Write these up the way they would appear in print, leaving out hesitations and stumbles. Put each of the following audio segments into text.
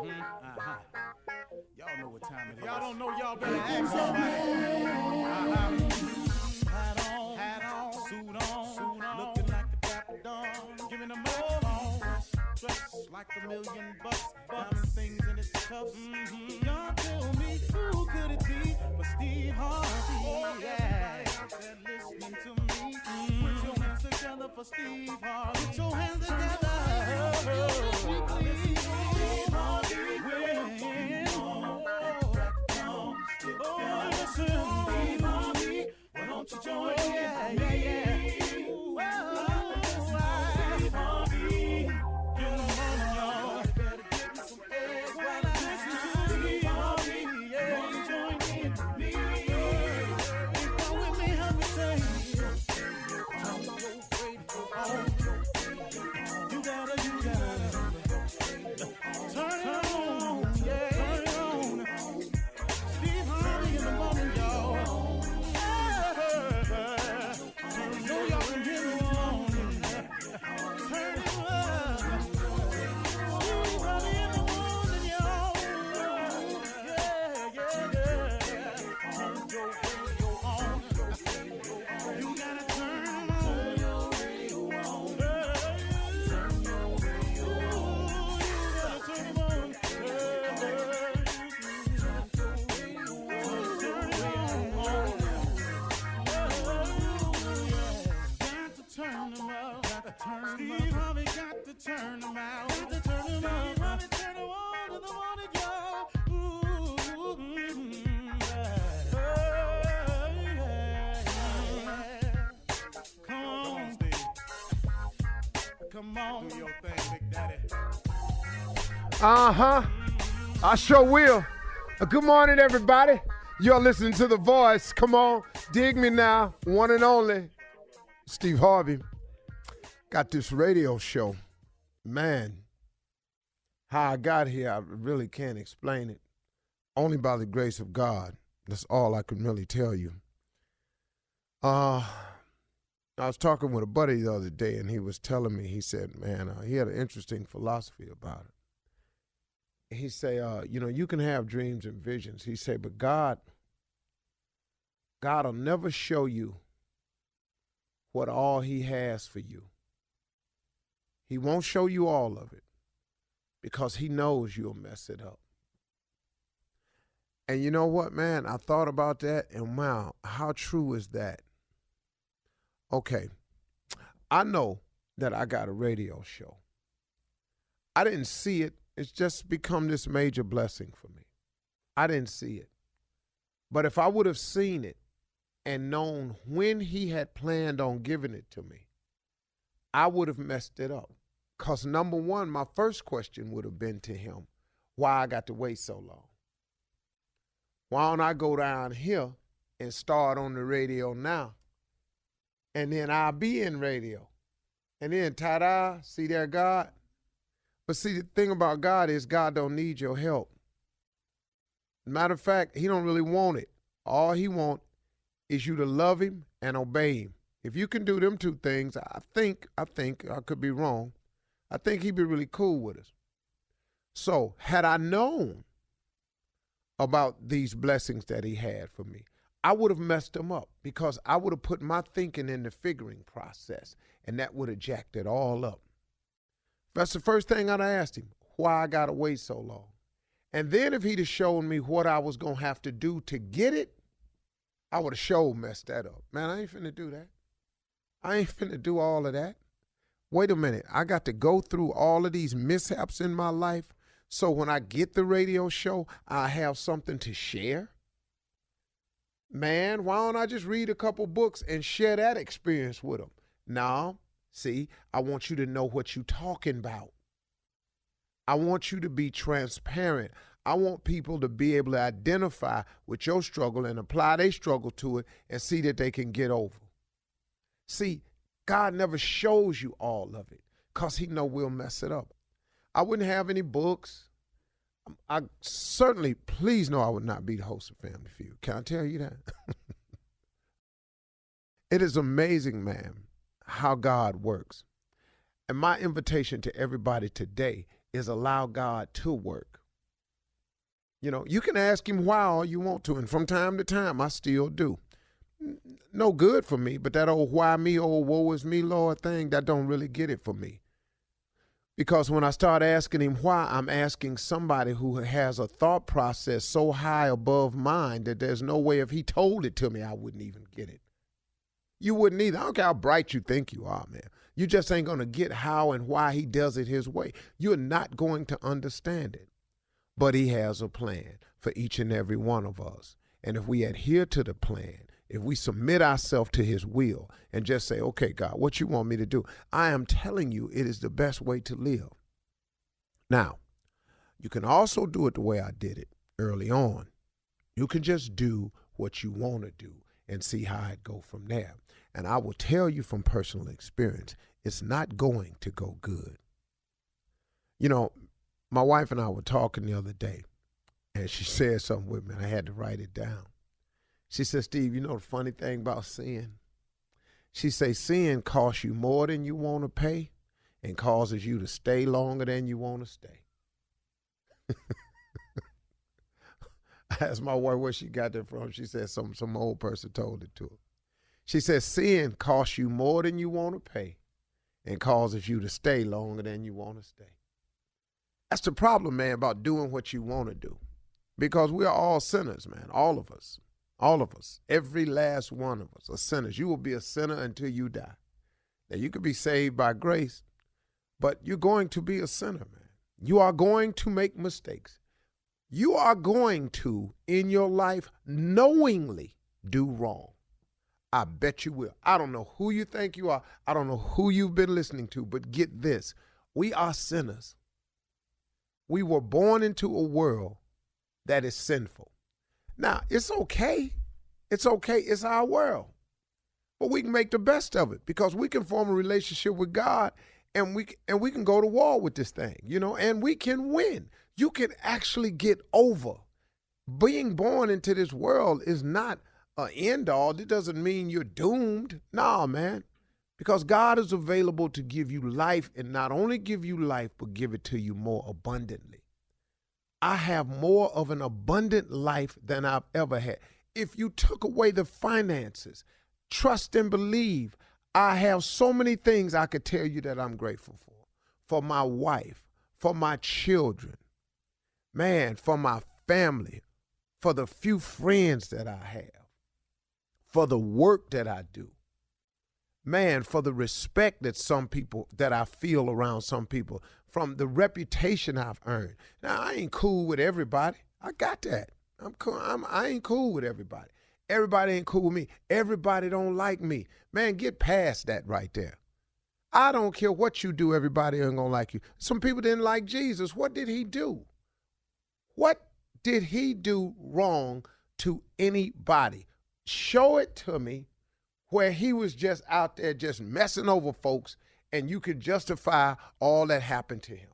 Y'all know what time it is. Y'all don't know, y'all better ask somebody. Hat on, suit on, looking like the Dapper Dawn, giving them all dressed like $1,000,000, diamond things in its cuffs. Y'all tell me who could it be but Steve Harvey? Yeah, listening to me. Put your hands together for Steve Harvey. Put your hands together. Steve Harvey. Steve Harvey, why don't you join in? Steve Harvey, get on, y'all. Better give me some eggs while I listen to Steve Harvey. Won't you join in with me? Come with me, help me say, turn your radio on. You gotta turn it on, yeah. Turn it on. Steve Harvey in the morning, y'all. Know y'all can hear me on. Turn it up. Steve Harvey in the morning, y'all. Yeah. Turn your radio on. You gotta turn your radio on. Turn your radio on. You gotta turn it on. Turn them up, Steve Harvey got to turn them out. Got to turn them out. Steve Harvey turn them on in the morning, y'all. Come on, Steve. Come on, do your thing, Big Daddy. I sure will. Good morning, everybody. You're listening to The Voice. Come on, dig me now. One and only Steve Harvey. Got this radio show. Man, how I got here, I really can't explain it. Only by the grace of God. That's all I can really tell you. I was talking with a buddy the other day, and he was telling me, he said, man, he had an interesting philosophy about it. He say, you can have dreams and visions. He say, but God will never show you what all he has for you. He won't show you all of it because he knows you'll mess it up. And you know what, man? I thought about that, and wow, how true is that? Okay, I know that I got a radio show. I didn't see it. It's just become this major blessing for me. I didn't see it. But if I would have seen it and known when he had planned on giving it to me, I would have messed it up. Because number one, my first question would have been to him, why I got to wait so long? Why don't I go down here and start on the radio now? And then I'll be in radio. And then, ta-da, see there, God? But see, the thing about God is God don't need your help. Matter of fact, he don't really want it. All he wants is you to love him and obey him. If you can do them two things, I think, I could be wrong, I think he'd be really cool with us. So had I known about these blessings that he had for me, I would have messed them up because I would have put my thinking in the figuring process, and that would have jacked it all up. That's the first thing I'd have asked him, why I got to wait so long. And then if he'd have shown me what I was going to have to do to get it, I would have sure messed that up. Man, I ain't finna do that. I ain't finna do all of that. Wait a minute. I got to go through all of these mishaps in my life so when I get the radio show, I have something to share? Man, why don't I just read a couple books and share that experience with them? No. See, I want you to know what you're talking about. I want you to be transparent. I want people to be able to identify with your struggle and apply their struggle to it and see that they can get over. See, God never shows you all of it because he know we'll mess it up. I wouldn't have any books. I certainly, please know I would not be the host of Family Feud. Can I tell you that? It is amazing, man, how God works. And my invitation to everybody today is allow God to work. You know, you can ask him why all you want to, and from time to time, I still do. No good for me, but that old why me, old woe is me, Lord thing, that don't really get it for me. Because when I start asking him why, I'm asking somebody who has a thought process so high above mine that there's no way if he told it to me, I wouldn't even get it. You wouldn't either. I don't care how bright you think you are, man. You just ain't going to get how and why he does it his way. You're not going to understand it. But he has a plan for each and every one of us. And if we adhere to the plan, if we submit ourselves to his will and just say, okay, God, what you want me to do? I am telling you it is the best way to live. Now, you can also do it the way I did it early on. You can just do what you want to do and see how it go from there. And I will tell you from personal experience, it's not going to go good. You know, my wife and I were talking the other day, and she said something with me, and I had to write it down. She said, Steve, you know the funny thing about sin? She said, sin costs you more than you want to pay and causes you to stay longer than you want to stay. I asked my wife where she got that from. She said some old person told it to her. She said, sin costs you more than you want to pay and causes you to stay longer than you want to stay. That's the problem, man, about doing what you want to do. Because we are all sinners, man, all of us. All of us, every last one of us are sinners. You will be a sinner until you die. Now, you could be saved by grace, but you're going to be a sinner, man. You are going to make mistakes. You are going to, in your life, knowingly do wrong. I bet you will. I don't know who you think you are. I don't know who you've been listening to, but get this. We are sinners. We were born into a world that is sinful. Now, it's okay. It's okay. It's our world. But we can make the best of it because we can form a relationship with God and we can go to war with this thing, you know, and we can win. You can actually get over. Being born into this world is not an end all. It doesn't mean you're doomed. No, man. Because God is available to give you life and not only give you life, but give it to you more abundantly. I have more of an abundant life than I've ever had. If you took away the finances, trust and believe, I have so many things I could tell you that I'm grateful for my wife, for my children, man, for my family, for the few friends that I have, for the work that I do, man, for the respect that I feel around some people, from the reputation I've earned. Now, I ain't cool with everybody. I got that. I'm cool. I ain't cool with everybody. Everybody ain't cool with me. Everybody don't like me. Man, get past that right there. I don't care what you do, everybody ain't gonna like you. Some people didn't like Jesus. What did he do? What did he do wrong to anybody? Show it to me where he was just out there just messing over folks and you could justify all that happened to him.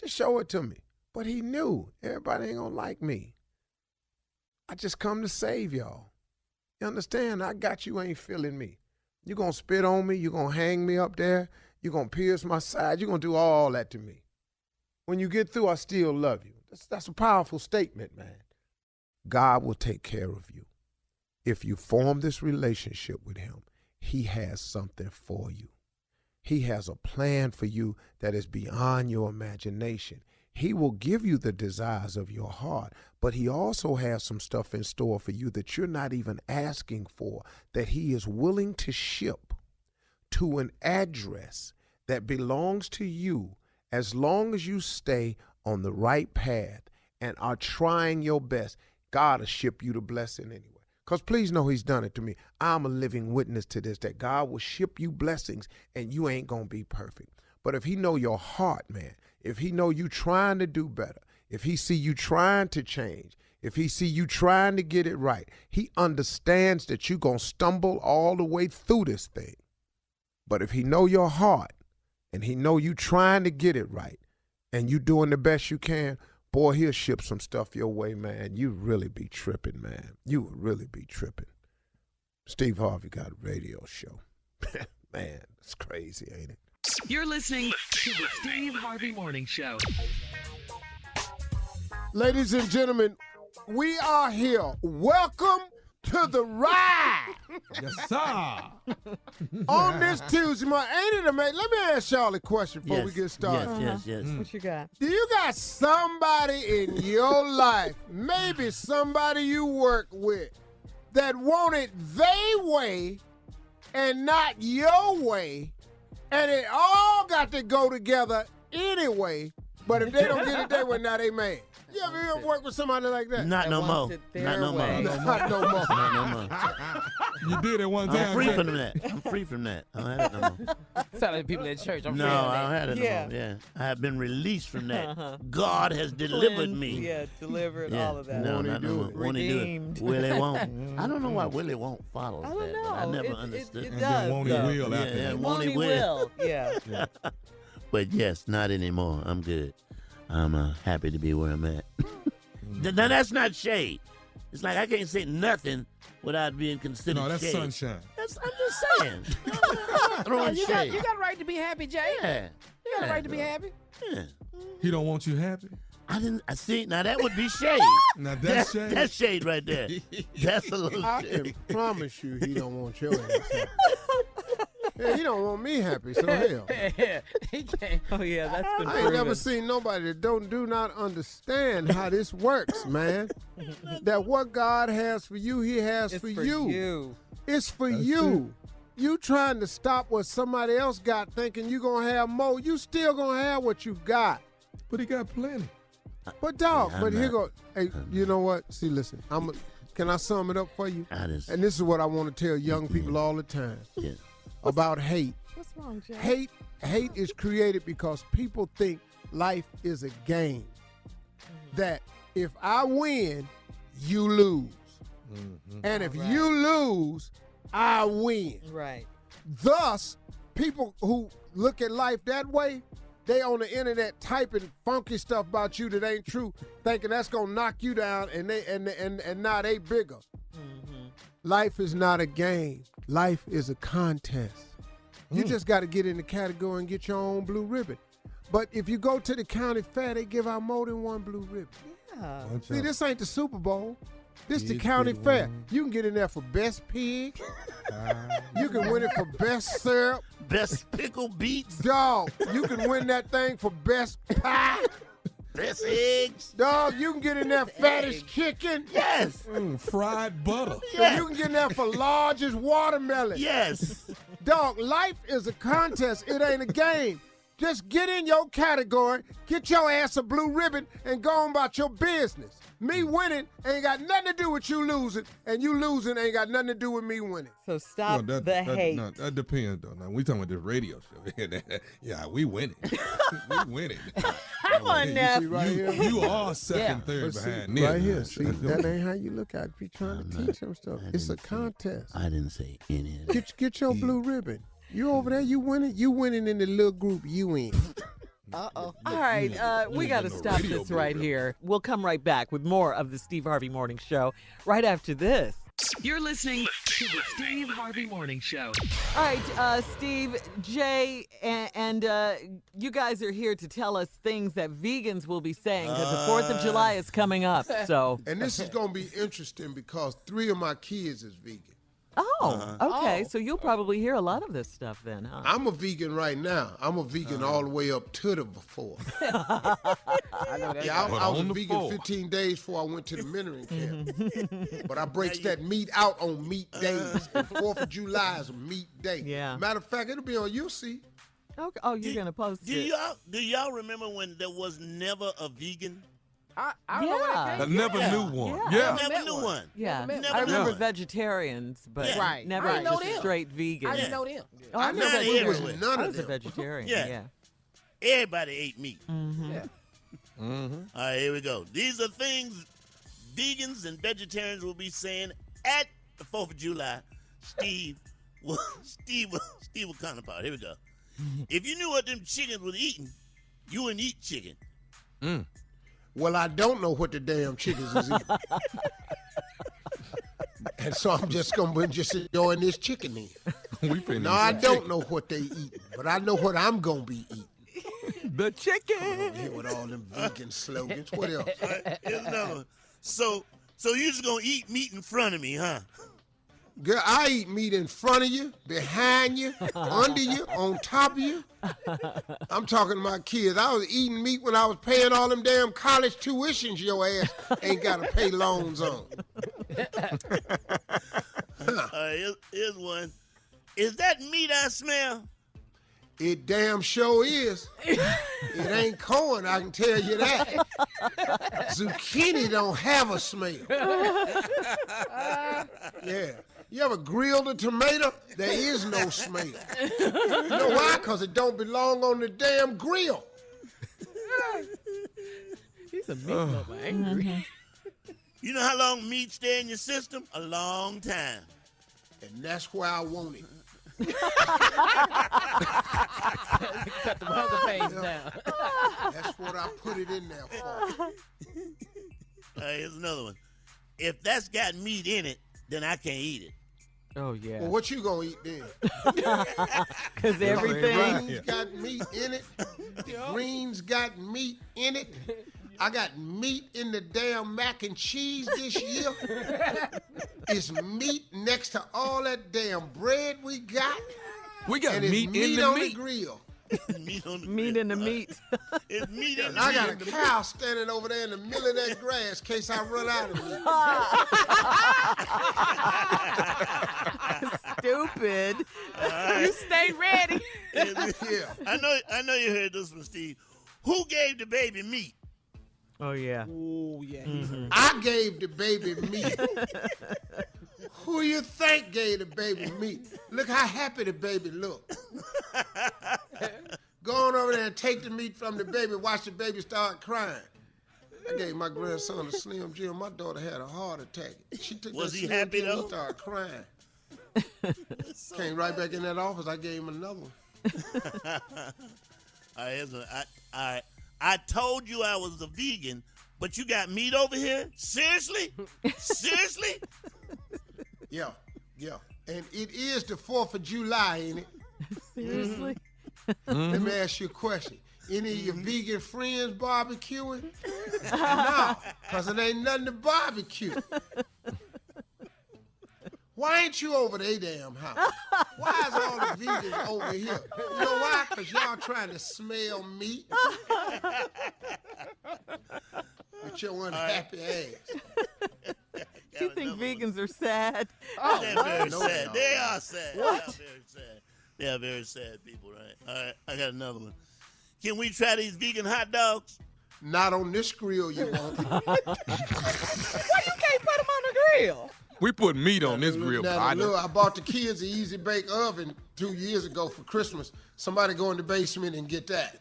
Just show it to me. But he knew everybody ain't gonna like me. I just come to save y'all. You understand? I got you, ain't feeling me. You're gonna spit on me, you're gonna hang me up there, you're gonna pierce my side, you're gonna do all that to me. When you get through, I still love you. That's a powerful statement, man. God will take care of you. If you form this relationship with him, he has something for you. He has a plan for you that is beyond your imagination. He will give you the desires of your heart, but he also has some stuff in store for you that you're not even asking for, that he is willing to ship to an address that belongs to you as long as you stay on the right path and are trying your best. God will ship you the blessing anyway. Because please know he's done it to me. I'm a living witness to this, that God will ship you blessings and you ain't going to be perfect. But if he know your heart, man, if he know you trying to do better, if he see you trying to change, if he see you trying to get it right, he understands that you're going to stumble all the way through this thing. But if he know your heart and he know you trying to get it right and you doing the best you can, boy, he'll ship some stuff your way, man. You really be tripping, man. You would really be tripping. Steve Harvey got a radio show. Man, it's crazy, ain't it? You're listening to the Steve Harvey Morning Show. Ladies and gentlemen, we are here. Welcome to the ride. Yes, sir. On this Tuesday morning, ain't it amazing? Let me ask y'all a question before we get started. Yes. What you got? Do you got somebody in your life, maybe somebody you work with, that want it their way and not your way, and it all got to go together anyway, but if they don't get it their way, now they mad? You ever work with somebody like that? Not no more. Not no more. You did it one time. I'm free from that. I don't have it no more. Sound like people at church. I don't have it no more. Yeah. I have been released from that. God has delivered me. Yeah, delivered all of that. No, not no more. Won't he do it? Willie won't. I don't know why Willie won't follow I don't that. know. I never understood. It And does. then won't he will after Yeah, that. won't he will. Yeah. But yes, not anymore. I'm good. I'm happy to be where I'm at. Now that's not shade. It's like I can't say nothing without being considered No, that's shade. sunshine. I'm just saying. Throwing You shade. got a right to be happy, Jay. Yeah. You got a right to be happy. Yeah. He don't want you happy. I see. Now that would be shade. Now that's shade. That's shade right there. That's a little I shade. can promise you he don't want your ass happy. Yeah, he don't want me happy, so hell. He can't. Oh, yeah, that's been I ain't never proven. seen nobody that do not understand how this works, man. That what God has for you, he has It's for for you. you. It's for That's you. You trying to stop what somebody else got thinking you going to have more. You still going to have what you got. But he got plenty. But dog, Yeah, but I'm here not- go. Hey, you know what? See, listen. Can I sum it up for you? I just, And this is what I want to tell young people all the time yeah. about hate. What's wrong, Jay? Hate is created because people think life is a game. That if I win, you lose. And if you lose, I win. Right. Thus, people who look at life that way, they on the internet typing funky stuff about you that ain't true, thinking that's gonna knock you down, and now they bigger. Life is not a game. Life is a contest. You just got to get in the category and get your own blue ribbon. But if you go to the county fair, they give out more than one blue ribbon. Yeah. See, this ain't the Super Bowl. This the county fair. You can get in there for best pig. You can win it for best syrup. Best pickle beets. Dog, you can win that thing for best pie. Best eggs. Dog, you can get in there fattest chicken. Yes. Fried butter. Yes. You can get in there for largest watermelon. Yes. Dog, life is a contest. It ain't a game. Just get in your category, get your ass a blue ribbon, and go on about your business. Me winning ain't got nothing to do with you losing, and you losing ain't got nothing to do with me winning. So stop the hate. No, that depends, though. Now, we talking about this radio show. Yeah, we winning. We winning. Come on, Neff. See right here? You are second, But third see, behind them. right here, see, that ain't how you look at it. Be trying to teach them stuff. It's a didn't say- contest. I didn't say any of that. Get your blue ribbon. You over there, you winning. You winning in the little group you in. All right, we got to stop this right here. We'll come right back with more of the Steve Harvey Morning Show right after this. You're listening to the Steve Harvey Morning Show. All right, Steve, Jay, and you guys are here to tell us things that vegans will be saying because the 4th of July is coming up. So, And this is going to be interesting because 3 of my kids is vegan. okay, so you'll probably hear a lot of this stuff then, huh? I'm a vegan right now. I'm a vegan all the way up to the before. I know that. Yeah, I was a on the vegan floor. 15 days before I went to the mentoring camp. But I breaks that meat out on meat days. And 4th of July is a meat day. Yeah. Matter of fact, it'll be on UC. Okay. Oh, you're gonna post Do it. y'all remember when there was never a vegan? I don't know where that I came never Yeah. knew one. Yeah. Yeah. Never met knew one. one. Yeah, Never I remember met. vegetarians, but Yeah. Right. never I didn't know just them. straight vegan. I didn't know them. Oh, I Not know It was vegetarian. none I of was a them. vegetarian. Yeah. Yeah. Everybody ate meat. Yeah. All right, here we go. These are things vegans and vegetarians will be saying at the 4th of July. Steve will comment about. Here we go. If you knew what them chickens was eating, you wouldn't eat chicken. Well, I don't know what the damn chickens is eating. And so I'm just going to just enjoying this chicken then. We finna No, I don't know what they eat, but I know what I'm going to be eating. The chicken. Here with all them vegan slogans. What else? All right, here's another one. So you just gonna eat meat in front of me, huh? Girl, I eat meat in front of you, behind you, under you, on top of you. I'm talking to my kids. I was eating meat when I was paying all them damn college tuitions your ass ain't got to pay loans on. All right, here's one. Is that meat I smell? It damn sure is. It ain't corn, I can tell you that. Zucchini don't have a smell. Yeah. You ever grilled a tomato? There is no smell. You know why? Because it don't belong on the damn grill. He's a meat lover, angry. You know how long meat stay in your system? A long time. And that's where I want it. Cut the hunger pains down. That's what I put it in there for. All right, here's another one. If that's got meat in it, then I can't eat it. Oh, yeah. Well, what you gonna eat then? Because everything. Greens got meat in it. The greens got meat in it. I got meat in the damn mac and cheese this year. It's meat next to all that damn bread we got. We got and meat it's in meat the on meat. the grill. Meat on the Meat in the meat. It's meat in And the I got a meat. cow standing over there in the middle of that grass in case I run out of meat. Stupid. You stay ready. Yeah. I know you heard this from Steve. Who gave the baby meat? Oh, yeah. Oh, yeah. I gave the baby meat. Who you think gave the baby meat? Look how happy the baby looked. Go on over there and take the meat from the baby. Watch the baby start crying. I gave my grandson a Slim Jim. My daughter had a heart attack. She took Was that he Slim happy, Jim though? and started crying. Came right back in that office. I gave him another one. All right, here's one. I told you I was a vegan, but you got meat over here? Seriously? Seriously? Yeah. And it is the 4th of July, ain't it? Seriously? Let me ask you a question. Any of your vegan friends barbecuing? No, because it ain't nothing to barbecue. Why ain't you over their damn house? Why is all the vegans over here? You know why? Because y'all trying to smell meat with your unhappy ass. Do you think vegans are sad? They're very no, sad. no. They are sad. What? They are very sad. They are very sad people, right? All right, I got another one. Can we try these vegan hot dogs? Not on this grill, you won't. Why you can't put him on the grill? We put meat on this grill. Now, partner. look, I bought the kids an Easy Bake Oven 2 years ago for Christmas. Somebody go in the basement and get that.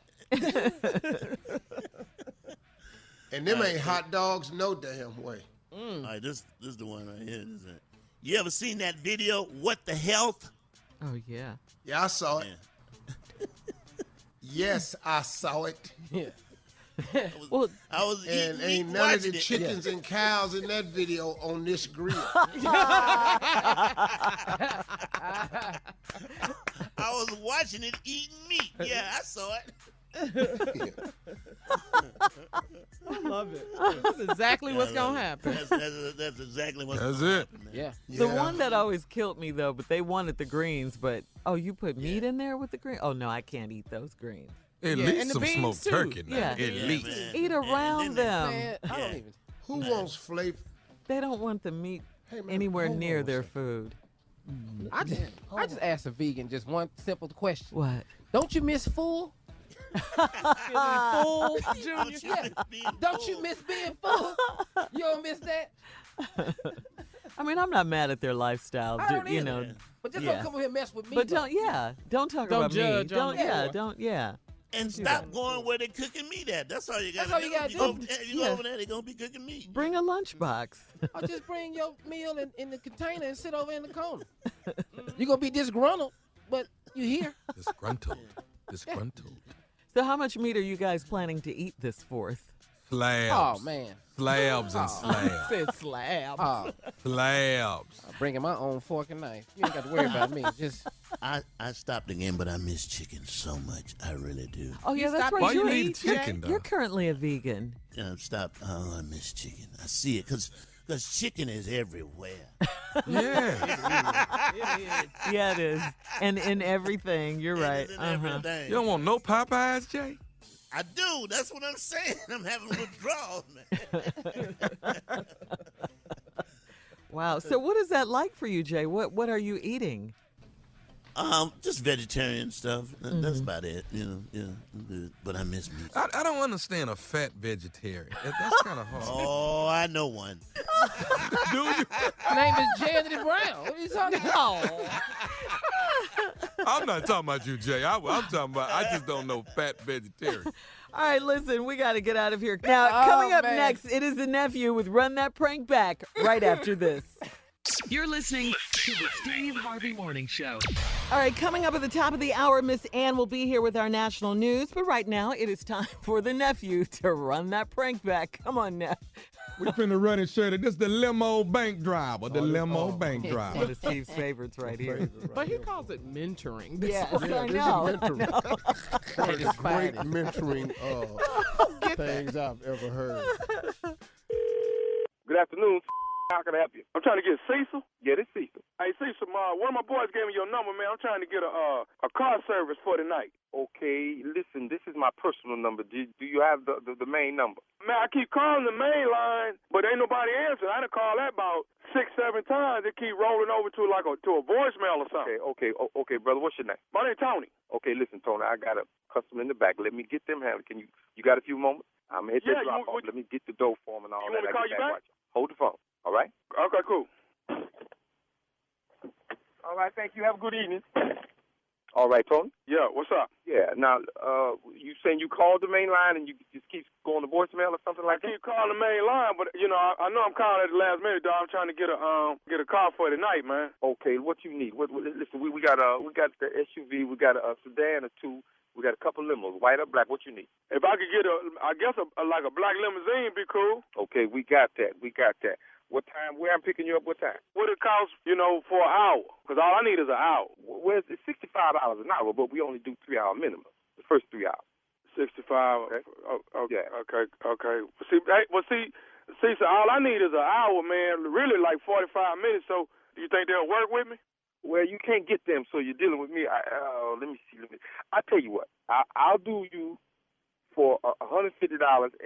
And them ain't hot dogs no damn way. All right, this is the one right here. This is it. You ever seen that video, What the Health? Oh, yeah. Yeah, I saw it. Yeah. Yes, I saw it. Yeah. Well, I was And eating ain't meat none of watching the it. chickens and cows in that video on this grill. I was watching it eating meat. Yeah, I saw it. I love it. That's exactly what's going to happen. That's exactly what's That's gonna it. happen, man. Yeah. the Yeah. one that always killed me, though, but they wanted the greens, but, oh, you put meat in there with the greens? Oh, no, I can't eat those greens. At Yeah, least and the some beans, smoked too. turkey now. Yeah. At Yeah, least. man. Eat around And then them. Man, I don't Yeah. even. Who wants flavor? They don't want the meat Hey, man, anywhere hold near on a their second. food. I just asked a vegan just one simple question. What? Don't you miss full? Full, Junior? Don't you Yeah. miss being Don't full? you miss being full? You don't miss that? I mean, I'm not mad at their lifestyle, I don't you either. know. But just Yeah. don't come over here and mess with me. But though. don't talk Don't about judge me. on the floor. Don't, yeah. And stop going where they're cooking meat at. That's all you got That's all to you do. gotta You go, do. you go Yeah. over there, they're going to be cooking meat. Bring a lunchbox. Or just bring your meal in the container and sit over in the corner. You're going to be disgruntled, but you here. Disgruntled. Disgruntled. So how much meat are you guys planning to eat this 4th? Slabs. Oh, man. Slabs and slabs. Said slab. Oh, Slabs. I'm bringing my own fork and knife. You ain't got to worry about me. Just I stopped again, but I miss chicken so much. I really do. Oh, yeah, that's stopped right. Why you You're- need chicken, though? You're currently a vegan. Yeah, I've stopped. Oh, I miss chicken. I see it because chicken is everywhere. Yeah. It is. Yeah, it is. And in everything. You're right. It is in Uh-huh. everything. You don't want no Popeyes, Jay? I do. That's what I'm saying. I'm having withdrawals, man. Wow. So what is that like for you, Jay? What are you eating? Just vegetarian stuff. That's about it. You know, I'm good. But I miss meat. I don't understand a fat vegetarian. That's kind of hard. Oh, I know one. Do you? Name is Jay Anthony Brown. What are you talking about? I'm not talking about you, Jay. I'm talking about, I just don't know fat vegetarian. All right, listen, we got to get out of here. Now, coming up next, it is the nephew with Run That Prank Back right after this. You're listening to the Steve Harvey Morning Show. All right, coming up at the top of the hour, Miss Ann will be here with our national news. But right now, it is time for the nephew to run that prank back. Come on, Neff. We finna run and show that this is the limo bank driver. The limo bank One driver. of Steve's favorites right here. But he calls it mentoring. This Yes, is- I know. One of the great mentoring things I've ever heard. Good afternoon. How can I help you? I'm trying to get Cecil. Yeah, this Cecil. Hey, Cecil, one of my boys gave me your number, man. I'm trying to get a car service for the night. Okay, listen, this is my personal number. Do you have the main number? Man, I keep calling the main line, but ain't nobody answering. I done called that about 6-7 times. It keep rolling over to to a voicemail or something. Okay, brother. What's your name? My name's Tony. Okay, listen, Tony. I got a customer in the back. Let me get them handled. You got a few moments? I'm gonna hit that drop off. Let me get the dough for him and all that. You want me to call you back? Hold the phone. All right? Okay, cool. All right, thank you. Have a good evening. All right, Tony? Yeah, what's up? Yeah, now, you saying you called the main line and you just keep going to voicemail or something like that? I keep calling the main line, but, I know I'm calling at the last minute, dog. I'm trying to get a car for the night, man. Okay, what you need? Listen, we got the SUV, we got a sedan or two. We got a couple limos, white or black. What you need? If I could get a black limousine, be cool. Okay, we got that. What time? Where I'm picking you up? What time? What it costs, for an hour? Because all I need is an hour. Well, it's $65 an hour, but we only do 3 hour minimum. The first 3 hours. 65. Okay. Okay. Okay. See, so all I need is an hour, man. Really, like 45 minutes. So, do you think they'll work with me? Well, you can't get them, so you're dealing with me. Let me see. I'll tell you what. I'll do you for $150,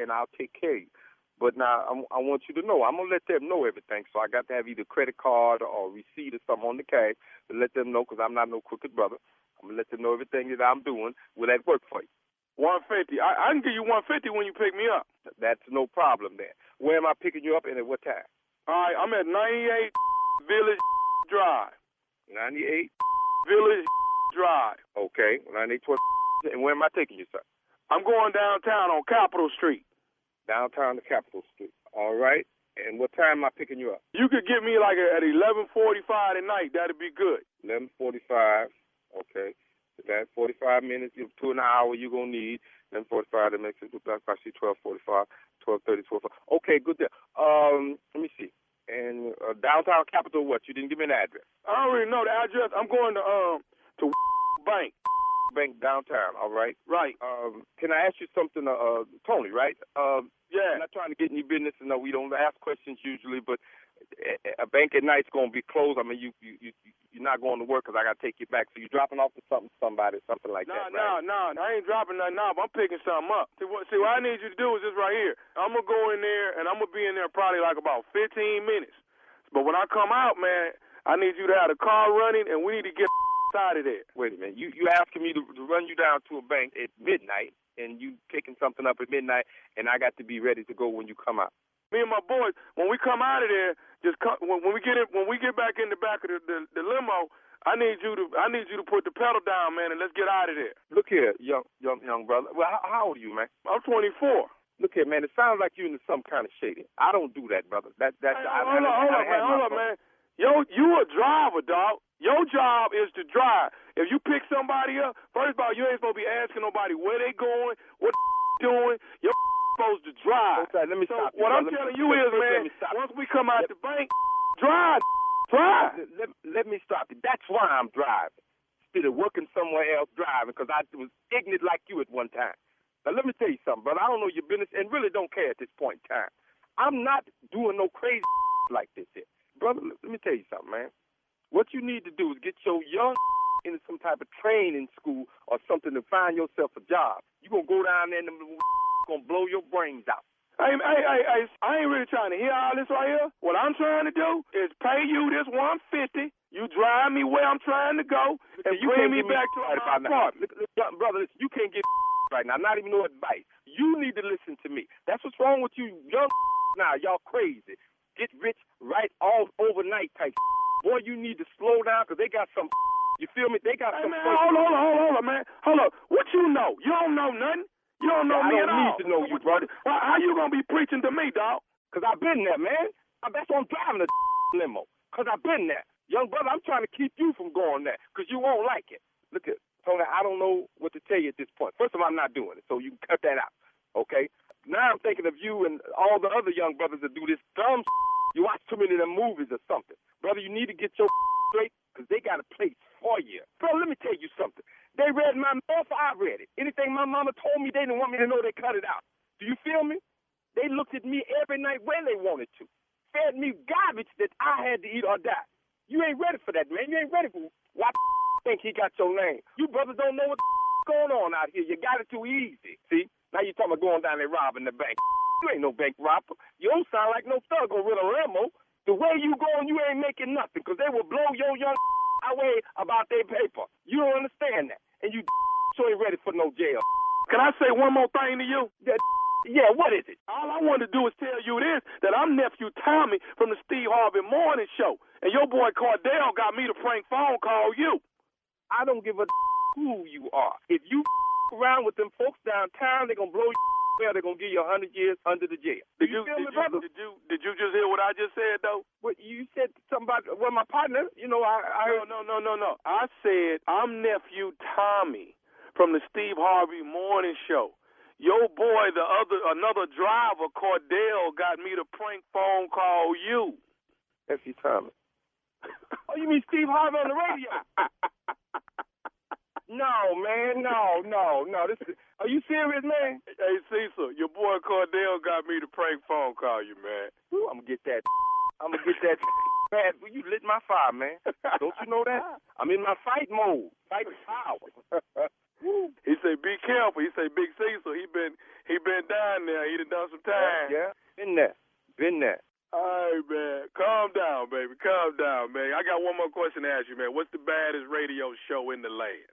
and I'll take care of you. But now I want you to know, I'm going to let them know everything. So I got to have either credit card or receipt or something on the cash to let them know, because I'm not no crooked brother. I'm going to let them know everything that I'm doing. Will that work for you? 150. I can give you 150 when you pick me up. That's no problem then. Where am I picking you up and at what time? All right, I'm at 98 Village Drive. 98 Village Drive. Okay, 98 and where am I taking you, sir? I'm going downtown on Capitol Street. Downtown to Capitol Street. All right. And what time am I picking you up? You could get me like at 11:45 at night. That'd be good. 11:45. Okay. So that's 45 minutes. 2 an hour you're going to need. 11:45. That makes it, I see 12:45, 12:30, 12:45. Okay, good there. Let me see. And downtown Capitol, what? You didn't give me an address. I don't really know the address. I'm going to Bank. Bank downtown, all right? Right. Can I ask you something, Tony, right? Yeah. I'm not trying to get in your business, and we don't ask questions usually, but a bank at night's going to be closed. I mean, you're not going to work because I got to take you back. So you're dropping off to something like that, right? No, I ain't dropping nothing off. I'm picking something up. See, what I need you to do is this right here. I'm going to go in there, and I'm going to be in there probably like about 15 minutes. But when I come out, man, I need you to have the car running, and we need to get out of there. Wait a minute. You asking me to run you down to a bank at midnight, and you picking something up at midnight, and I got to be ready to go when you come out. Me and my boys, when we come out of there, when we get back in the back of the limo, I need you to put the pedal down, man, and let's get out of there. Look here, young brother. Well, how old are you, man? I'm 24. Look here, man. It sounds like you're into some kind of shady. I don't do that, brother. Hold up, man. Yo, you a driver, dog. Your job is to drive. If you pick somebody up, first of all, you ain't supposed to be asking nobody where they going, what doing. You're supposed to drive. Okay, let me stop you. What I'm telling you is, man, once we come out the bank, drive. Let me stop you. That's why I'm driving. instead of working somewhere else driving because I was ignorant like you at one time. Now, let me tell you something, brother. I don't know your business and really don't care at this point in time. I'm not doing no crazy like this here. Brother, let me tell you something, man. What you need to do is get your young into some type of training school or something to find yourself a job. You're going to go down there and them going to blow your brains out. Hey, I ain't really trying to hear all this right here. What I'm trying to do is pay you this $150. You drive me where I'm trying to go, and you bring me back to my apartment. Brother, you can't get right now. Not even no advice. You need to listen to me. That's what's wrong with you young now. Y'all crazy. Get rich right all overnight type. Boy, you need to slow down because they got some. You feel me? They got some. Man, hold on, man. Hold up. What you know? You don't know nothing. You don't know me at all. I don't need to know you, brother. How you going to be preaching to me, dog? Because I've been there, man. That's why I'm driving a limo. Because I've been there. Young brother, I'm trying to keep you from going there because you won't like it. Look at Tony, I don't know what to tell you at this point. First of all, I'm not doing it, so you can cut that out, okay? Now I'm thinking of you and all the other young brothers that do this dumb You watch too many of them movies or something. Brother, you need to get your straight because they got a place for you. Bro, let me tell you something. They read my mail, I read it. Anything my mama told me, they didn't want me to know, they cut it out. Do you feel me? They looked at me every night when they wanted to. Fed me garbage that I had to eat or die. You ain't ready for that, man. You ain't ready for why think he got your name. You brothers don't know what's going on out here. You got it too easy. See? Now you talking about going down there robbing the bank. You ain't no bank robber. You don't sound like no thug over with a limo. The way you going, you ain't making nothing because they will blow your young away about their paper. You don't understand that. And you so ain't ready for no jail. Can I say one more thing to you? Yeah, what is it? All I want to do is tell you this, that I'm nephew Tommy from the Steve Harvey Morning Show. And your boy Cordell got me to prank phone call you. I don't give a who you are. If you around with them folks downtown, they're going to blow you well, they're going to give you 100 years under the jail. Did you feel me, brother? Did you just hear what I just said, though? Well, you said something about, well, my partner, you know, I heard. No. I said I'm nephew Tommy from the Steve Harvey Morning Show. Your boy, another driver, Cordell, got me to prank phone call you. Nephew Tommy. Oh, you mean Steve Harvey on the radio? No, man, no. Are you serious, man? Hey, Cecil, your boy Cordell got me to prank phone call you, man. Ooh, I'm going to get that. Man, you lit my fire, man. Don't you know that? I'm in my fight mode. Fight power. He say, be careful. He say, Big Cecil, he been down there. He done some time. Yeah, been there. All right, man. Calm down, baby. Calm down, man. I got one more question to ask you, man. What's the baddest radio show in the land?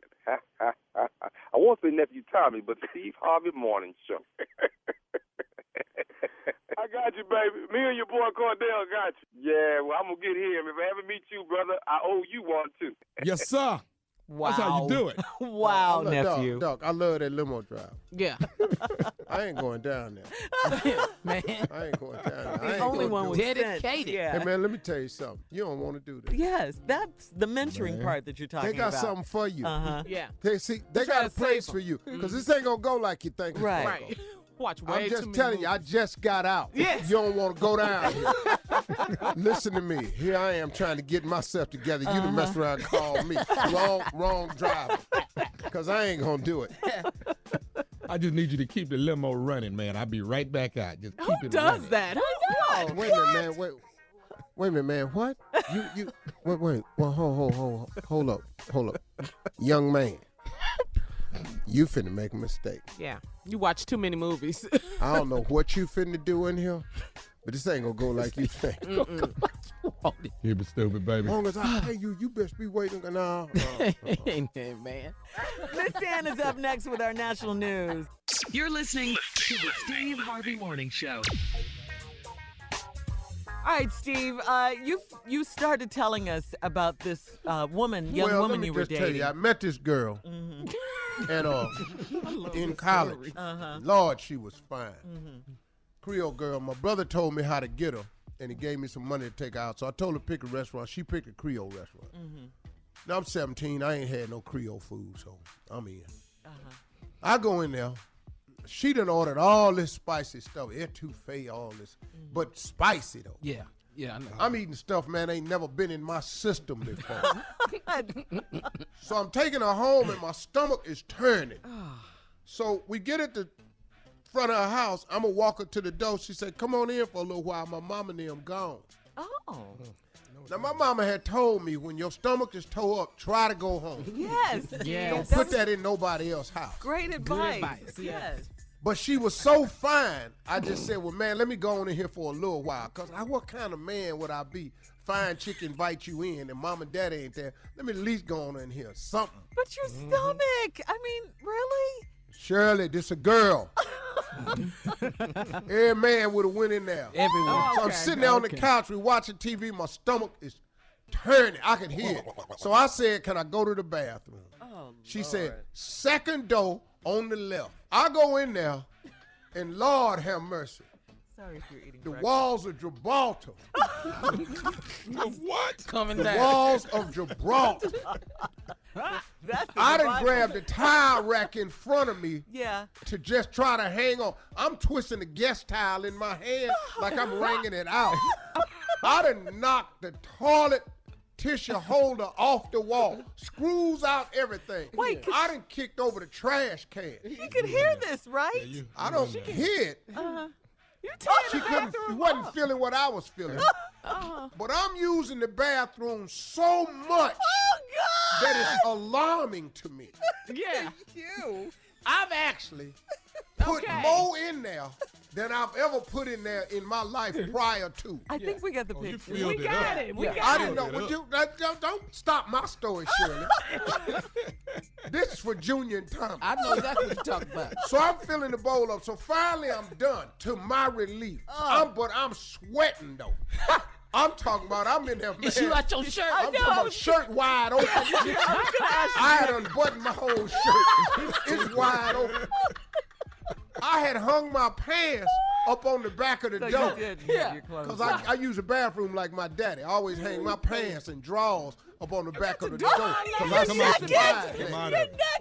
I won't say Nephew Tommy, but Steve Harvey Morning Show. I got you, baby. Me and your boy Cordell got you. Yeah, well, I'm going to get him. If I ever meet you, brother, I owe you one, too. Yes, sir. Wow. That's how you do it. Wow, nephew. Doc, I love that limo drive. Yeah. I ain't going down there. Man. I ain't going down there. The only one was dedicated. Yeah. Hey, man, let me tell you something. You don't want to do this. Yes, that's the mentoring part that you're talking They got about. something for you. Uh-huh. Yeah. They got a place for you because this ain't going to go like you think it's Right. going to Right. go. Watch way I'm too just many telling you, I movies. just got out. Yes. You don't want to go down here. Listen to me. Here I am trying to get myself together. You done messed around and called me. Wrong driver. Because I ain't going to do it. I just need you to keep the limo running, man. I'll be right back out. Just keep Who it does running. that? Who Wait a minute, man. Wait a minute, man. What? You wait. Well, hold up. Young man. You finna make a mistake. Yeah. You watch too many movies. I don't know what you finna do in here, but this ain't gonna go like you think. Keep it stupid, baby. As long as I pay you, you best be waiting. No. Ain't that, man? Miss Anna's up next with our national news. You're listening to the Steve Harvey Morning Show. All right, Steve, you started telling us about this young woman you were Let me just dating. tell you, I met this girl in college. Uh-huh. Lord, she was fine. Creole girl. My brother told me how to get her, and he gave me some money to take her out. So I told her to pick a restaurant. She picked a Creole restaurant. Now I'm 17. I ain't had no Creole food, so I'm in. I go in there. She done ordered all this spicy stuff, etouffee, all this, but spicy though. Yeah. Yeah, I know. I'm eating stuff, man, ain't never been in my system before. So I'm taking her home, and my stomach is turning. So we get at the front of her house. I'm going to walk her to the door. She said, come on in for a little while. My mama and them gone. Oh. Now, my mama had told me when your stomach is tore up, try to go home. Yes. Don't put that in nobody else's house. Great advice. advice, yeah. Yes. But she was so fine, I just said, well, man, let me go on in here for a little while. Because what kind of man would I be? Fine chick invite you in, and mom and dad ain't there. Let me at least go on in here. Something. But your stomach. I mean, really? Shirley, this a girl. Every man would have went in there. Everyone. So I'm sitting there on the couch, we watching TV, my stomach is turning. I can hear it. So I said, can I go to the bathroom? She said, second door on the left. I go in there, and Lord have mercy. Sorry if you're eating The breakfast. walls of Gibraltar. What? Coming The down. walls of Gibraltar. That's the I done Bible. grabbed the towel rack in front of me Yeah. to just try to hang on. I'm twisting the guest towel in my hand like I'm wringing it out. I done knocked the toilet tissue holder off the wall, screws out everything. Wait, I done kicked over the trash can. You could hear this, right? I don't hear it. You're tearing She the couldn't, bathroom wasn't up. feeling what I was feeling. But I'm using the bathroom so much Oh, that it's alarming to me. Yeah. you. I've actually put more in there than I've ever put in there in my life prior to. I think we got the You picture. filled it up. it. We got I it. didn't know. Would you, don't stop my story, Shirley. This is for Junior and Tommy. I know exactly what you're talking about. So I'm filling the bowl up. So finally I'm done, to my relief. But I'm sweating, though. I'm talking about, I'm in there, man. Is you out your shirt? I'm talking about shirt wide open. I had unbuttoned my whole shirt. It's wide open. I had hung my pants up on the back of the So door. you did. You had your clothes. Because I use the bathroom like my daddy. I always hang my pants and drawers up on the back of the door. Because I Come on, survived come that. on.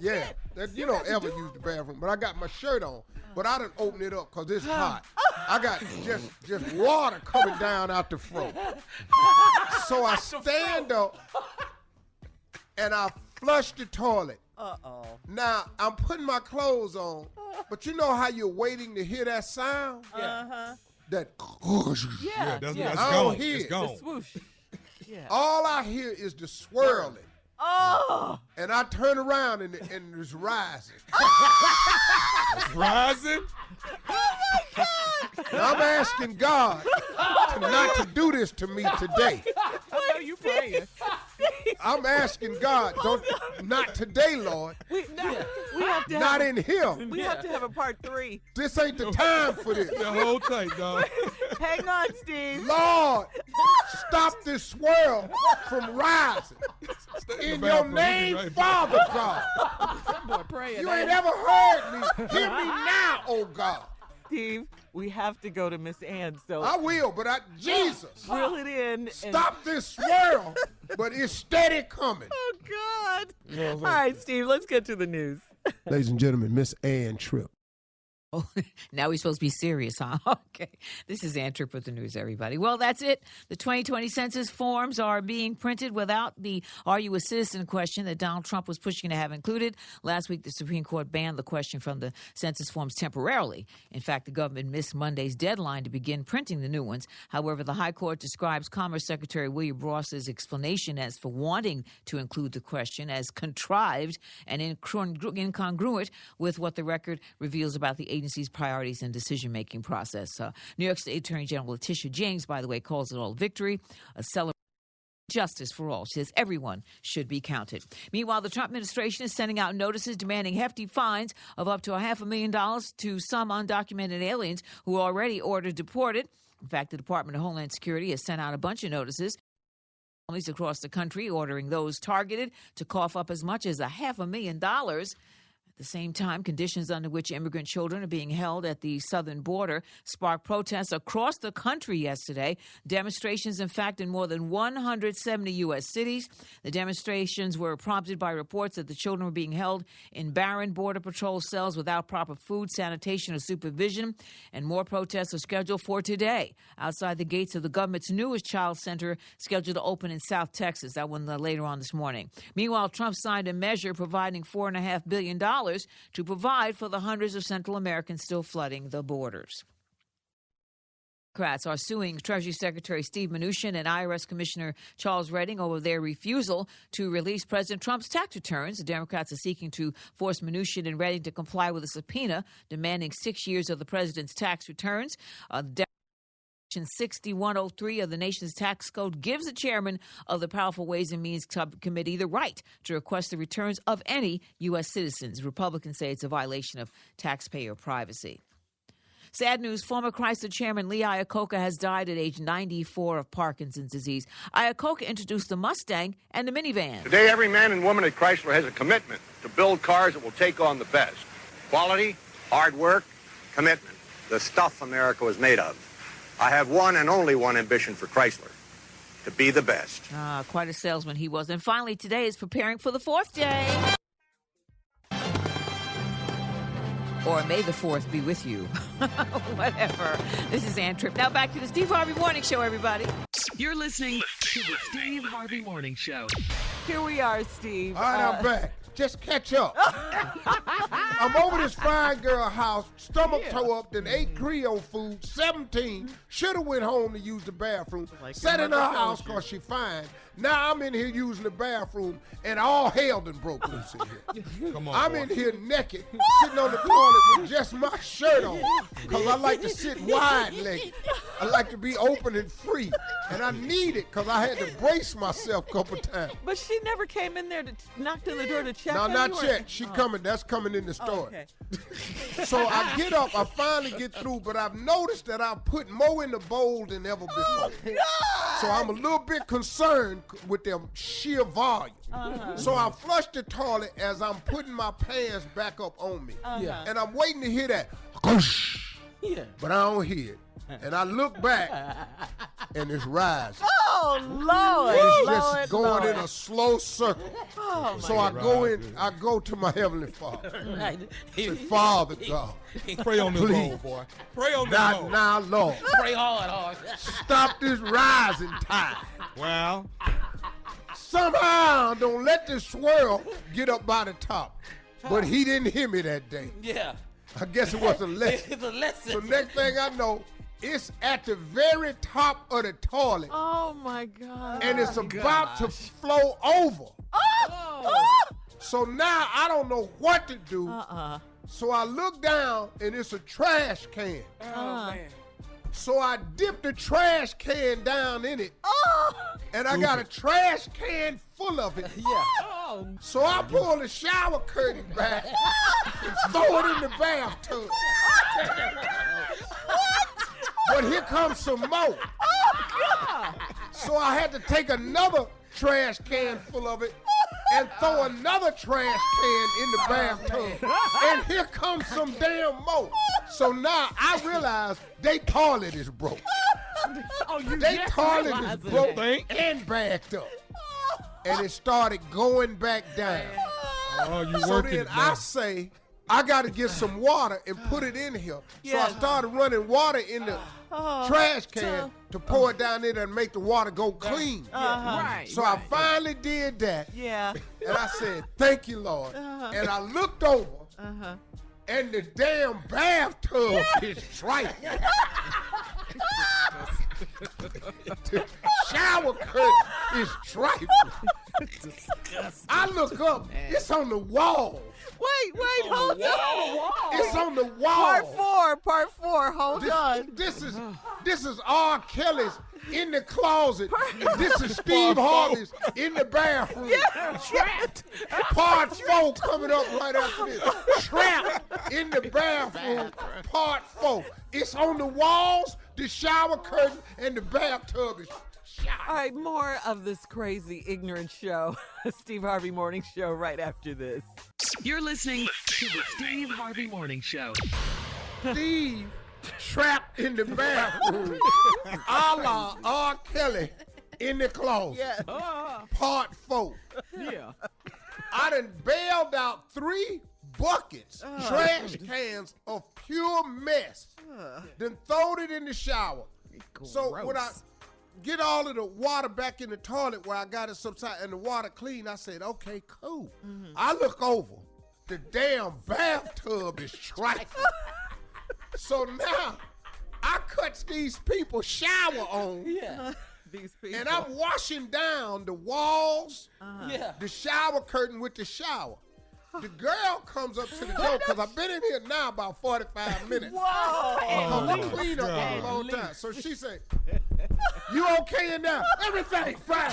Yeah, you don't ever use the bathroom. But I got my shirt on. But I didn't open it up because it's hot. I got just water coming down out the front. So I stand up and I flush the toilet. Now, I'm putting my clothes on, but you know how you're waiting to hear that sound? That Yeah. That's I gone. don't hear It's it. gone. Swoosh. Yeah. all I hear is the swirling. Oh. And I turn around and it's rising. It's rising. Now I'm asking God not to do this to me today. I know you praying. I'm asking God, not today, Lord. We have to Not have, in here. we have to have a part 3. This ain't the time for this. The whole tight, dog. Hang on, Steve. Lord, stop this swirl from rising. In your name, Father God. That boy praying. You ain't ever heard me. Hear me now, oh God. Steve, we have to go to Miss Ann, so I will, but Jesus. reel it in. And, Stop this swirl, but it's steady coming. oh, God. All right, Steve, let's get to the news. Ladies and gentlemen, Miss Ann Tripp. Oh, now we're supposed to be serious, huh? Okay. This is Ann Tripp with the news, everybody. Well, that's it. The 2020 census forms are being printed without the "Are you a citizen?" question that Donald Trump was pushing to have included. Last week, the Supreme Court banned the question from the census forms temporarily. In fact, the government missed Monday's deadline to begin printing the new ones. However, the High Court describes Commerce Secretary William Ross's explanation as for wanting to include the question as contrived and incongruent with what the record reveals about the agency's priorities and decision-making process. New York State Attorney General Letitia James, by the way, calls it all victory, a celebration of justice for all. She says everyone should be counted. Meanwhile, the Trump administration is sending out notices demanding hefty fines of up to $500,000 to some undocumented aliens who are already ordered deported. In fact, the Department of Homeland Security has sent out a bunch of notices families across the country, ordering those targeted to cough up as much as $500,000. At the same time, conditions under which immigrant children are being held at the southern border sparked protests across the country yesterday. Demonstrations, in fact, in more than 170 U.S. cities. The demonstrations were prompted by reports that the children were being held in barren Border Patrol cells without proper food, sanitation, or supervision. And more protests are scheduled for today outside the gates of the government's newest child center, scheduled to open in South Texas. That one later on this morning. Meanwhile, Trump signed a measure providing $4.5 billion to provide for the hundreds of Central Americans still flooding the borders. Democrats are suing Treasury Secretary Steve Mnuchin and IRS Commissioner Charles Redding over their refusal to release President Trump's tax returns. The Democrats are seeking to force Mnuchin and Redding to comply with a subpoena demanding 6 years of the president's tax returns. Section 6103 of the nation's tax code gives the chairman of the Powerful Ways and Means Subcommittee the right to request the returns of any U.S. citizens. Republicans say it's a violation of taxpayer privacy. Sad news, former Chrysler chairman Lee Iacocca has died at age 94 of Parkinson's disease. Iacocca introduced the Mustang and the minivan. Today, every man and woman at Chrysler has a commitment to build cars that will take on the best. Quality, hard work, commitment. The stuff America was made of. I have one and only one ambition for Chrysler, to be the best. Quite a salesman he was. And finally, today is preparing for the 4th day. Or may the 4th be with you. Whatever. This is Ann Tripp. Now back to the Steve Harvey Morning Show, everybody. You're listening to the Steve Harvey Morning Show. Here we are, Steve. All right, I'm back. Just catch up. I'm over this fine girl house, stomach toe up, then ate Creole food, 17, should have went home to use the bathroom, sat in her house because she fine. Now I'm in here using the bathroom, and all hell done broke loose in here. Come on, I'm boy. in here naked, sitting on the toilet with just my shirt on, because I like to sit wide-legged. I like to be open and free, and I need it because I had to brace myself a couple times. But she never came in there to knocked on the door to check. No, on not you, or- yet. She coming. That's coming in the store. Okay. So I get up. I finally get through, but I've noticed that I put more in the bowl than ever before. So I'm a little bit concerned with them sheer volume. So I flush the toilet as I'm putting my pants back up on me. Yeah. And I'm waiting to hear that. Yeah. But I don't hear it. And I look back, and it's rising. Oh, Lord. It's just Lord, going Lord. in a slow circle. Oh, So I go in. I go to my Heavenly Father. Say, Father God, Pray on this Please. bowl, boy. Pray on this not bowl. now, Lord. Pray hard. Stop this rising tide. Well, Somehow, don't let this swirl get up by the top. But he didn't hear me that day. Yeah. I guess it was a lesson. It's a lesson. So next thing I know, it's at the very top of the toilet, Oh, my God. and it's about to flow over. So now I don't know what to do. So I look down, and it's a trash can. Oh, man. So I dip the trash can down in it, and I got a trash can full of it. Yeah. So I pull the shower curtain back and throw it in the bathtub. But here comes some more. So I had to take another trash can full of it and throw another trash can in the bathtub. And here comes some damn more. So now I realize they toilet is broke. They toilet is broke and backed up. And it started going back down. oh, you So working then it I now. say, I got to get some water and put it in here. So I started running water in the trash can to pour it down in and make the water go clean. Right. So I finally did that. Yeah. And I said, thank you, Lord. And I looked over, and the damn bathtub is trifling. The shower curtain is trifling. I look up, it's on the wall. Wait, hold on. It's on the wall. Part four. Hold on. This is R. Kelly's in the closet. This is Steve Harvey's in the bathroom. Trapped. Part 4 coming up right after this. Trapped in the bathroom. Part 4. It's on the walls, the shower curtain, and the bathtub is shot. All right, more of this crazy, ignorant show. Steve Harvey Morning Show right after this. You're listening to the Steve Harvey Morning Show. Steve trapped in the bathroom, a la R. Kelly in the closet. Yeah. Part 4. Yeah. I done bailed out 3 buckets, trash cans of pure mess. Then throwed it in the shower. So when I get all of the water back in the toilet where I got it subside and the water clean, I said, okay, cool. I look over. The damn bathtub is trifling. So now I cut these people's shower on. Yeah. These people. And I'm washing down the walls, Yeah. the shower curtain with the shower. The girl comes up to the door because I've been in here now about 45 minutes. Whoa! The cleaner for a long time. So she said, you okay in there? Everything fine.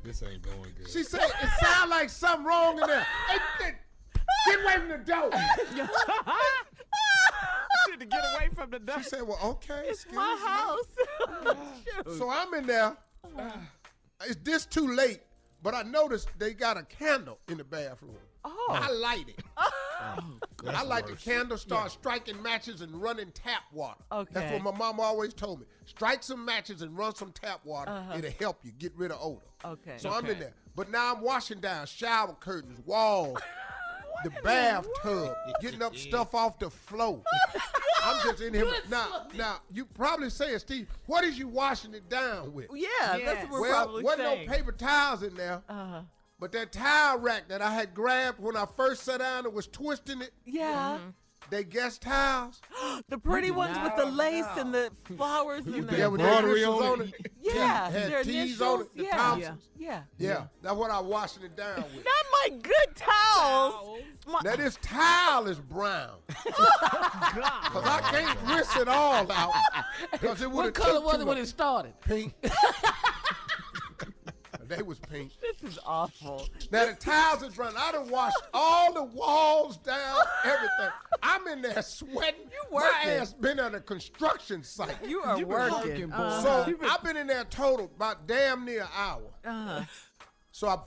This ain't going good. She said, it sounds like something wrong in there. Hey, get away from the door. To get away from the door. She said, well, okay. It's my house. So I'm in there. Is this too late? But I noticed they got a candle in the bathroom. Oh. I light it. I like the candle, start striking matches and running tap water. Okay. That's what my mama always told me. Strike some matches and run some tap water. It'll help you get rid of odor. Okay. So I'm in there. But now I'm washing down shower curtains, walls, the bathtub, getting up stuff off the floor. I'm just in here. Now, you probably saying, Steve, what is you washing it down with? Yeah, that's what we're Well, probably wasn't saying. no paper towels in there. But that towel rack that I had grabbed when I first sat down and was twisting it, Yeah. they guest towels. The pretty ones with the lace and the flowers and the... Yeah, with the embroidery initials on on it. it. Yeah, Had their T's on it, the initials. Thompsons. Yeah. Yeah, that's what I'm washing it down with. Not my good towels. Now this towel is brown. Because I can't rinse it all out. Because it would What have color took was too it when long. it started? Pink. They was pink. This is awful. Now the towels is brown. I done washed all the walls down, everything. I'm in there sweating. You My working. ass been on a construction site. You are working. So I've been in there total about damn near an hour. So I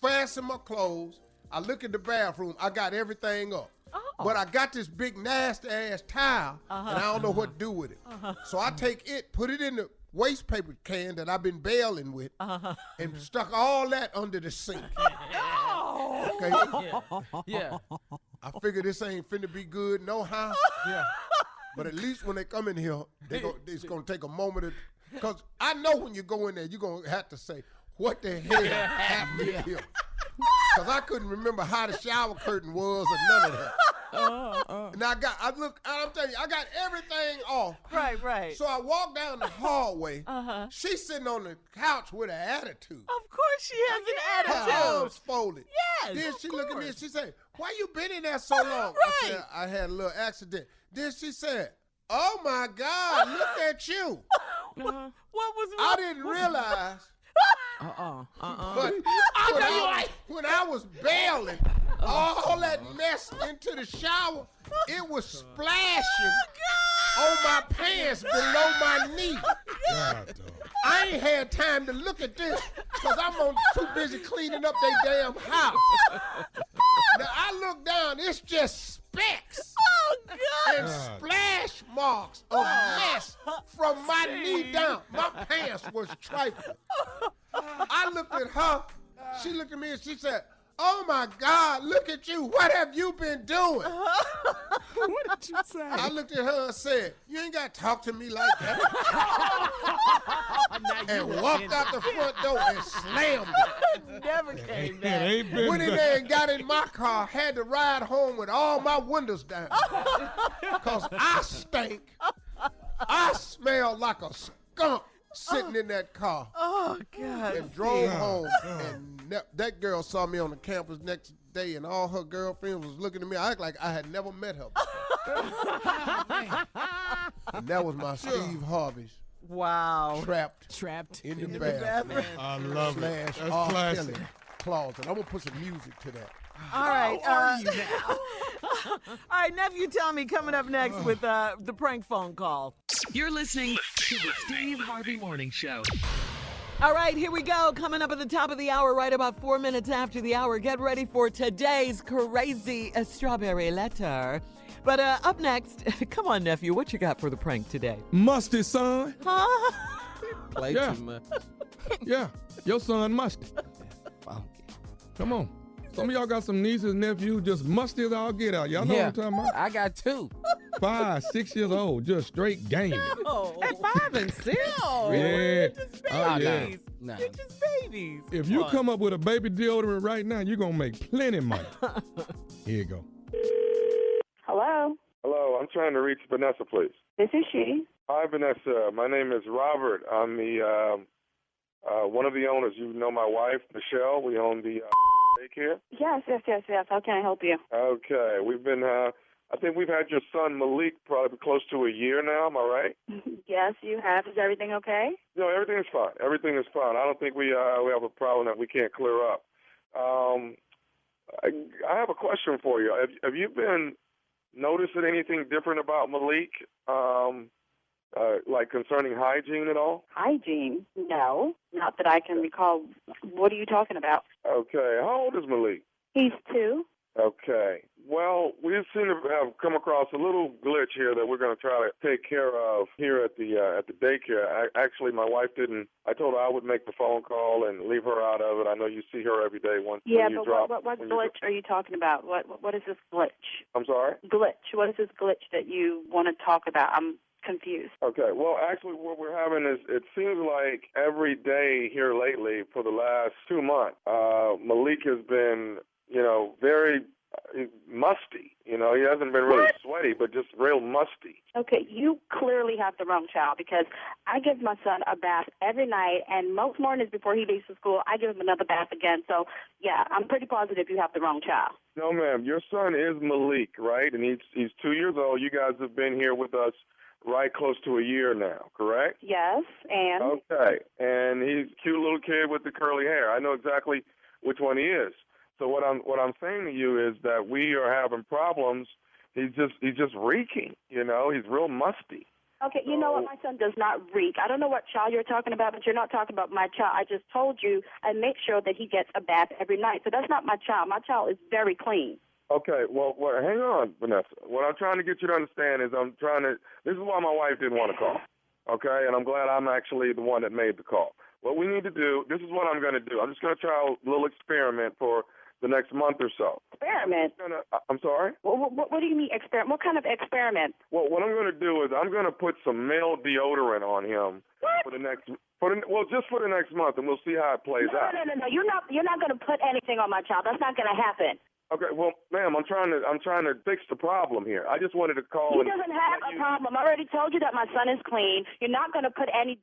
fasten my clothes. I look at the bathroom. I got everything up. But I got this big nasty ass towel, and I don't know what to do with it. So I take it, put it in the waste paper can that I've been bailing with, and stuck all that under the sink. Okay. Yeah. I figure this ain't finna be good no how. Yeah. But at least when they come in here, it's gonna take a moment because I know when you go in there, you're gonna have to say, what the hell happened here? Because I couldn't remember how the shower curtain was or none of that. And I'm telling you, I got everything off. Right. So I walk down the hallway. She's sitting on the couch with an attitude. Of course she has an Her attitude. arms folded. Yes, Then of she looked at me and course. she said, why you been in there so long? I said, I had a little accident. Then she said, oh my God, look at you. What was wrong? I didn't realize. But when I was bailing all that mess into the shower, it was splashing on my pants below my knee. God, dog. I ain't had time to look at this because I'm too busy cleaning up their damn house. Now I look down, it's just specks and splash marks of mess from my knee down. My pants was trifling. I looked at her, she looked at me and she said, oh my God, look at you. What have you been doing? What did you say? I looked at her and said, you ain't got to talk to me like that. And walked out the front door and slammed it. Never came It back. ain't been Went in done. there and got in my car, had to ride home with all my windows down. Because I stink. I smell like a skunk sitting in that car. Oh, God. And drove home. And that girl saw me on the campus next day, and all her girlfriends was looking at me. I act like I had never met her before. And that was my Steve Harvey's Wow. trapped in the bathroom. I love it. Slash That's R. classic. Kelly closet. I'm going to put some music to that. All right. How are you now? All right, nephew Tommy coming up next with the prank phone call. You're listening to the Steve Harvey Morning Show. All right, here we go. Coming up at the top of the hour, right about 4 minutes after the hour. Get ready for today's crazy strawberry letter. But up next, come on, nephew, what you got for the prank today? Musty son. Huh? Play Yeah. too much. Yeah, your son musty. Funky. Come on. Some of y'all got some nieces and nephews just musty as all get out. Y'all know what I'm talking about? I got 2. 5, 6 years old, just straight gaming. No. At 5 and 6? No. Yeah. You're just Oh, yeah. babies. No. You're just babies. If you come up with a baby deodorant right now, you're going to make plenty money. Here you go. Hello, Hello, I'm trying to reach Vanessa, please. this is she. Hi, Vanessa. My name is Robert. I'm the one of the owners. You know my wife, Michelle. We own the daycare. Yes. How can I help you? Okay, we've been. I think we've had your son Malik probably close to a year now. Am I right? Yes, you have. Is everything okay? No, everything is fine. Everything is fine. I don't think we have a problem that we can't clear up. I have a question for you. Have you been noticing anything different about Malik, like concerning hygiene at all? Hygiene? No, not that I can recall. What are you talking about? Okay. How old is Malik? He's 2. Okay. Well, we seem to have come across a little glitch here that we're going to try to take care of here at the daycare. Actually, my wife didn't. I told her I would make the phone call and leave her out of it. I know you see her every day. Yeah, when you but drop, what glitch are you talking about? What is this glitch? I'm sorry? Glitch. What is this glitch that you want to talk about? I'm confused. Okay. Well, actually, what we're having is it seems like every day here lately for the last 2 months, Malik has been, very musty. He hasn't been really sweaty, but just real musty. Okay, you clearly have the wrong child because I give my son a bath every night, and most mornings before he leaves for school, I give him another bath again. So, yeah, I'm pretty positive you have the wrong child. No, ma'am. Your son is Malik, right? And he's 2 years old. You guys have been here with us right close to a year now, correct? Yes, and? Okay, and he's a cute little kid with the curly hair. I know exactly which one he is. So what I'm saying to you is that we are having problems. He's just reeking. He's real musty. Okay, you know what? My son does not reek. I don't know what child you're talking about, but you're not talking about my child. I just told you I make sure that he gets a bath every night. So that's not my child. My child is very clean. Okay, well, hang on, Vanessa. What I'm trying to get you to understand is this is why my wife didn't want to call, okay? And I'm glad I'm actually the one that made the call. What we need to do, this is what I'm going to do. I'm just going to try a little experiment for the next month or so. Experiment? I'm sorry? What do you mean experiment? What kind of experiment? Well, what I'm going to do is I'm going to put some male deodorant on him for the next month, and we'll see how it plays out. No. You're not going to put anything on my child. That's not going to happen. Okay, well, ma'am, I'm trying to fix the problem here. I just wanted to call. He doesn't have a problem. I already told you that my son is clean. You're not going to put any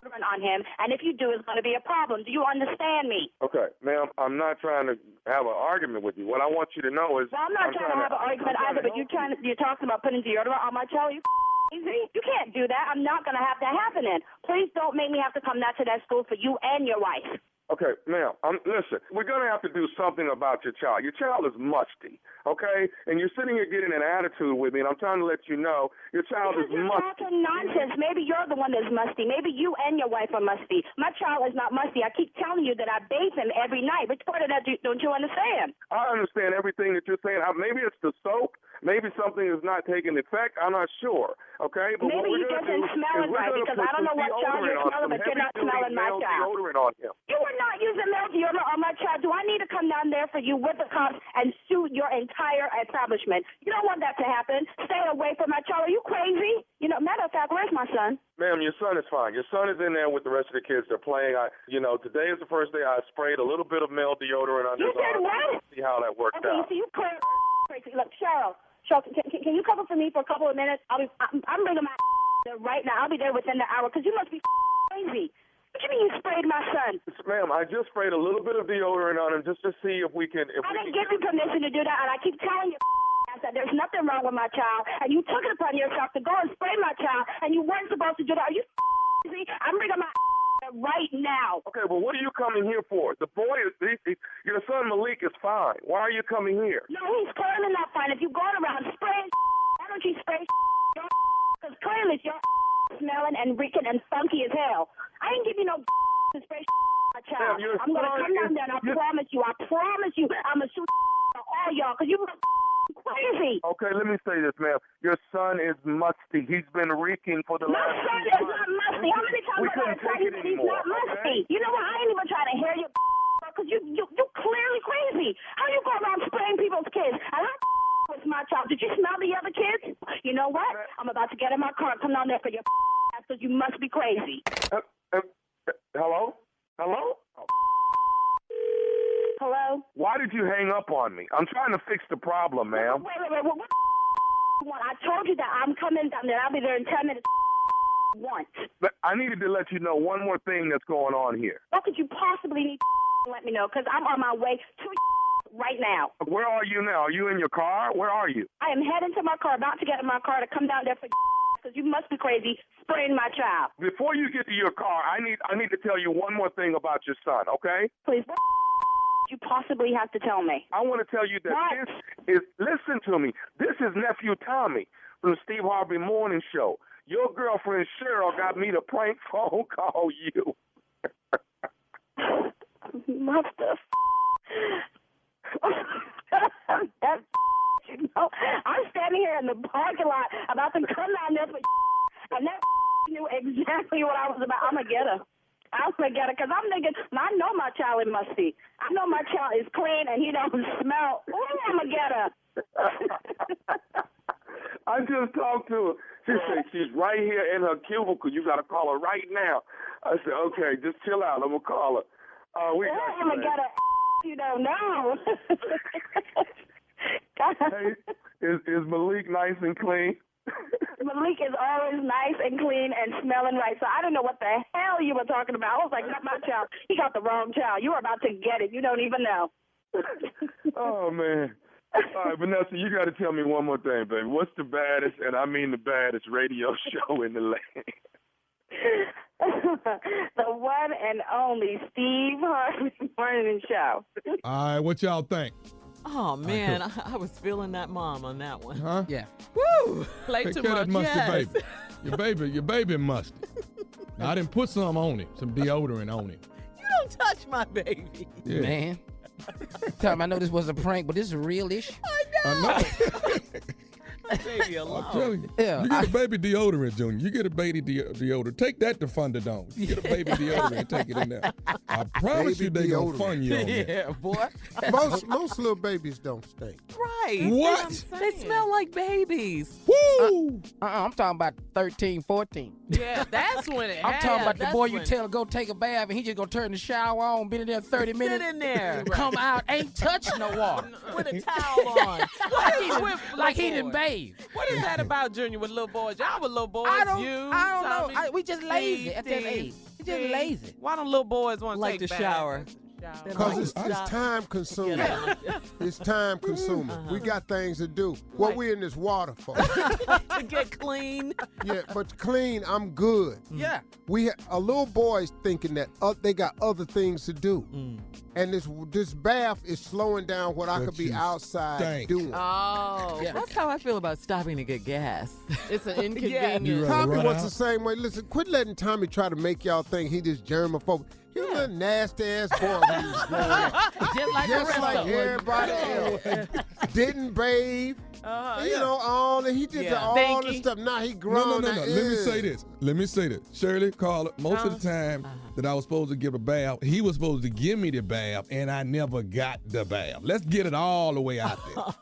on him, and if you do, it's going to be a problem. Do you understand me? Okay, ma'am, I'm not trying to have an argument with you. What I want you to know is... Well, I'm not trying to have an argument either, but you're talking about putting deodorant on my child. You crazy? You can't do that. I'm not going to have that happening. Please don't make me have to come down to that school for you and your wife. Okay, ma'am, listen, we're going to have to do something about your child. Your child is musty, okay? And you're sitting here getting an attitude with me, and I'm trying to let you know your child is musty. You're talking nonsense. Maybe you're the one that's musty. Maybe you and your wife are musty. My child is not musty. I keep telling you that I bathe him every night. Which part of that don't you understand? I understand everything that you're saying. Maybe it's the soap. Maybe something is not taking effect. I'm not sure, okay? But maybe he doesn't smell it right because I don't know what child you're smelling, but you're not smelling my child. Deodorant on him. You are not using male deodorant on my child. Do I need to come down there for you with the cops and sue your entire establishment? You don't want that to happen. Stay away from my child. Are you crazy? Matter of fact, where's my son? Ma'am, your son is fine. Your son is in there with the rest of the kids. They're playing. Today is the first day I sprayed a little bit of male deodorant on his arm. You did what? See how that worked out. Okay, so you clear crazy. Look, Cheryl, can you cover for me for a couple of minutes? I'm bringing my there right now. I'll be there within the hour because you must be crazy. What do you mean you sprayed my son? Ma'am, I just sprayed a little bit of deodorant on him just to see if we can... I didn't give you permission to do that, and I keep telling you that there's nothing wrong with my child, and you took it upon yourself to go and spray my child, and you weren't supposed to do that. Are you crazy? I'm bringing my right now. Okay, but what are you coming here for? The boy is, your son Malik is fine. Why are you coming here? No, he's clearly not fine. If you're going around spraying, why don't you spray your because clearly your smelling and reeking and funky as hell. I ain't give you no to spray my child. I'm going to come down there and I promise you, I'm going to shoot all y'all because you crazy. Okay, let me say this, ma'am. Your son is musty. He's been reeking for the last 2 months. My son is not musty. How many times I gotta tell you that he's not musty? You know what? I ain't even trying to hear you because you clearly crazy. How you go around spraying people's kids? And I was my child. Did you smell the other kids? You know what? I'm about to get in my car and come down there for your ass because you must be crazy. Hello? Hello? Oh. Hello? Why did you hang up on me? I'm trying to fix the problem, ma'am. Wait. What you want? I told you that I'm coming down there. I'll be there in 10 minutes. Once. But I needed to let you know one more thing that's going on here. What could you possibly need to let me know? Because I'm on my way to right now. Where are you now? Are you in your car? Where are you? I am heading to my car, about to get in my car to come down there for because you must be crazy spraying my child. Before you get to your car, I need to tell you one more thing about your son, okay? Please, what you possibly have to tell me? I want to tell you that this is, listen to me, this is nephew Tommy from the Steve Harvey Morning Show. Your girlfriend Cheryl got me to prank phone call you. What the That's, you know, I'm standing here in the parking lot about to come down there for and that knew exactly what I was about. I'm going to get her. Because I'm thinking, I know my child is musty. I know my child is clean and he don't smell. Ooh, I'm going to get her. I just talked to her. She said she's right here in her cubicle. You got to call her right now. I said, okay, just chill out. I'm going to call her. I'm going to get her. You don't know. Hey, is Malik nice and clean? Malik is always nice and clean and smelling right. So I don't know what the hell you were talking about. I was like, not my child. He got the wrong child. You were about to get it. You don't even know. Oh, man. All right, Vanessa, you got to tell me one more thing, baby. What's the baddest, and I mean the baddest, radio show in the land? The one and only Steve Harvey Morning Show. All right, what y'all think? Oh, man, I was feeling that mom on that one. Huh? Yeah. Woo! Play Take too care of much. that musty Yes. baby. Your baby musty. Now, I didn't put some on it, some deodorant on it. You don't touch my baby. Yeah. Man. Tell him I know this was a prank, but this is real-ish. I know. Baby alone. I'm telling you. Yeah, You get a baby deodorant, Junior. You get a baby deodorant. Take that to Thunderdome. You get a baby deodorant and take it in there. I promise Baby you they going to deodorant. fund you on that. Yeah, boy. Most little babies don't stink. Right. What? They smell like babies. Woo! I'm talking about 13, 14. Yeah, that's when it I'm talking about the that's boy you when- tell to go take a bath and he just gonna turn the shower on, been in there 30 minutes. Sit in there. Come out, ain't touched no water. With a towel on. Like he didn't bathe. What is that about, Junior, with little boys? Y'all with little boys, I don't Tommy, know. We just lazy Steve, at that age. We just Steve. lazy. Why don't little boys want to Like take to baths? shower. Because it's time consuming. It's time consuming. We got things to do. What we in this water for? To get clean. Yeah, but to clean, I'm good. Yeah. A little boy's thinking that they got other things to do. And this bath is slowing down what I But could be you outside stink. doing. Oh, Yeah. that's how I feel about stopping to get gas. It's an You inconvenience. rather Tommy run was out? the same way. Listen, quit letting Tommy try to make y'all think he this germaphobe. He was a little nasty ass boy when he was growing up. Just like the Just rest like of them. everybody else. Didn't bathe. You know, he did Yeah. all Thank the you. stuff. Now he No. grown. Let me say this. Shirley, Carla, most of the time that I was supposed to give a bath, he was supposed to give me the bath, and I never got the bath. Let's get it all the way out there. So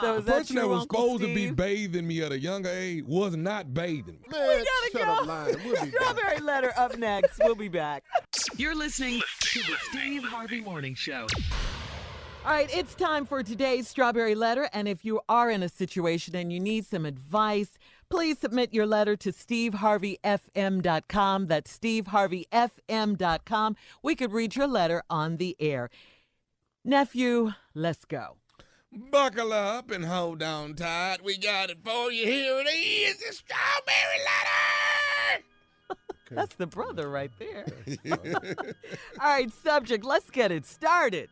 The is that person that true, was Uncle supposed to be Steve? bathing me at a younger age was not bathing me. Man, shut up, lying. We'll be back. Strawberry letter up next. We'll be back. You're listening to the Steve Harvey Morning Show. All right, it's time for today's Strawberry Letter. And if you are in a situation and you need some advice, please submit your letter to steveharveyfm.com. That's steveharveyfm.com. We could read your letter on the air. Nephew, let's go. Buckle up and hold on tight. We got it for you. Here it is, the Strawberry Letter. Okay. That's the brother right there. All right, subject. Let's get it started.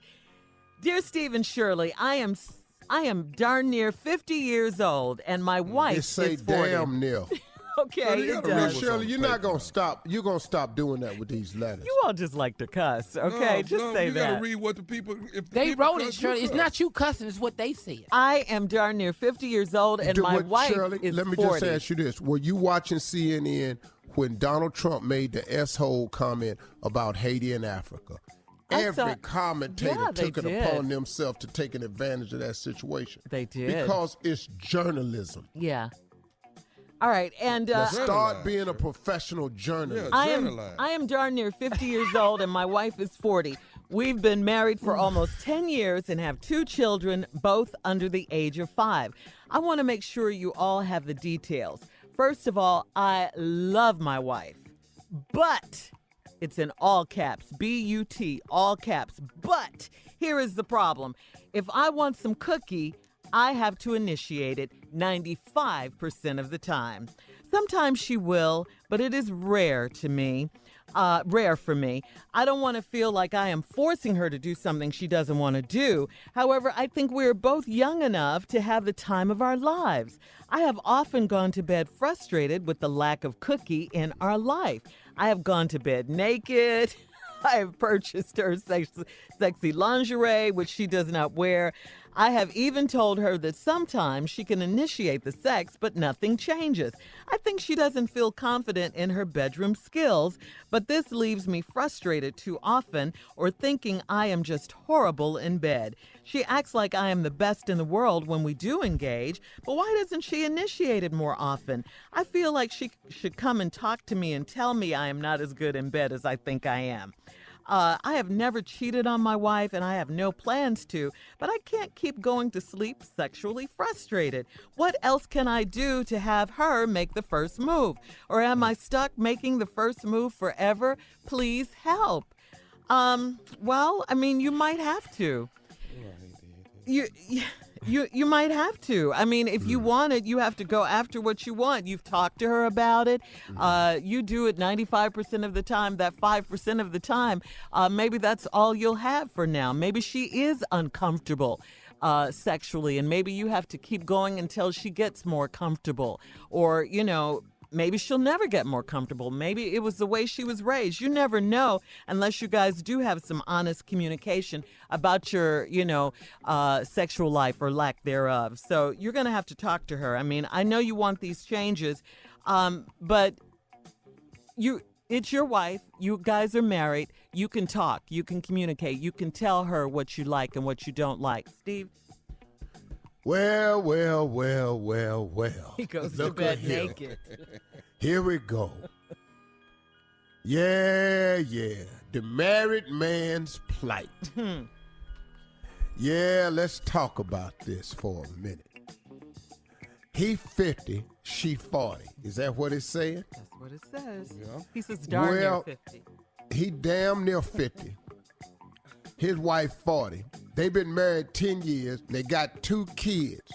Dear Steve and Shirley, I am darn near 50 years old, and my wife Just say is 40. damn near. Okay, it does. Shirley, you're not going to stop. You're going to stop doing that with these letters. You all just like to cuss, okay? Just say you that. gotta read what the people. If the They people wrote it, cuss, Shirley. you It's cuss. not you cussing. It's what they said. I am darn near 50 years old, and my wife Shirley, is let me 40. just ask you this. Were you watching CNN when Donald Trump made the S-hole comment about Haiti and Africa? Every commentator they took it did. upon themselves to take an advantage of that situation. They did. Because it's journalism. Yeah. All right, and start being a professional journalist. I am darn near 50 years old, and my wife is 40. We've been married for almost 10 years and have 2 children, both under the age of 5. I want to make sure you all have the details. First of all, I love my wife, but it's in all caps, B-U-T, all caps. But here is the problem. If I want some cookie, I have to initiate it 95% of the time. Sometimes she will, but it is rare for me. I don't want to feel like I am forcing her to do something she doesn't want to do. However, I think we're both young enough to have the time of our lives. I have often gone to bed frustrated with the lack of cookie in our life. I have gone to bed naked. I have purchased her sexy lingerie, which she does not wear. I have even told her that sometimes she can initiate the sex, but nothing changes. I think she doesn't feel confident in her bedroom skills, but this leaves me frustrated too often or thinking I am just horrible in bed. She acts like I am the best in the world when we do engage, but why doesn't she initiate it more often? I feel like she should come and talk to me and tell me I am not as good in bed as I think I am. I have never cheated on my wife, and I have no plans to, but I can't keep going to sleep sexually frustrated. What else can I do to have her make the first move? Or am I stuck making the first move forever? Please help. Well, I mean, you might have to. You might have to. I mean, if you want it, you have to go after what you want. You've talked to her about it. You do it 95% of the time. That 5% of the time, maybe that's all you'll have for now. Maybe she is uncomfortable sexually, and maybe you have to keep going until she gets more comfortable. Or, maybe she'll never get more comfortable. Maybe it was the way she was raised. You never know unless you guys do have some honest communication about your, sexual life or lack thereof. So you're going to have to talk to her. I mean, I know you want these changes, but it's your wife. You guys are married. You can talk. You can communicate. You can tell her what you like and what you don't like. Steve? Well. He goes to Look bed here. naked. Here we go. Yeah. The married man's plight. Yeah, let's talk about this for a minute. He 50, she 40. Is that what it's saying? That's what it says. Yeah. He says darn near 50. He damn near 50. His wife 40. They've been married 10 years. They got 2 kids.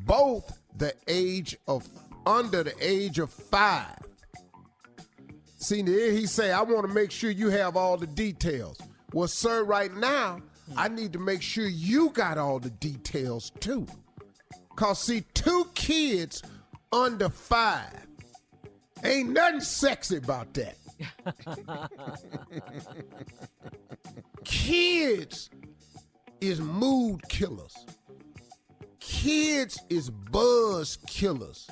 Both under the age of 5. See, there he say, I want to make sure you have all the details. Well, sir, right now, I need to make sure you got all the details too. Cause see, 2 kids under 5. Ain't nothing sexy about that. Kids is mood killers. Kids is buzz killers.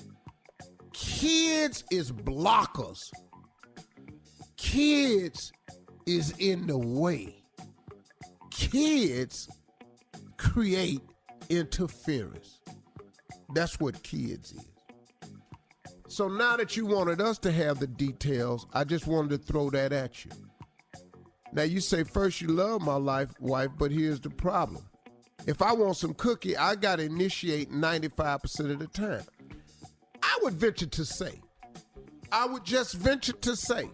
Kids is blockers. Kids is in the way. Kids create interference. That's what kids is. So now that you wanted us to have the details, I just wanted to throw that at you. Now you say first you love my wife, but here's the problem. If I want some cookie, I got to initiate 95% of the time. I would just venture to say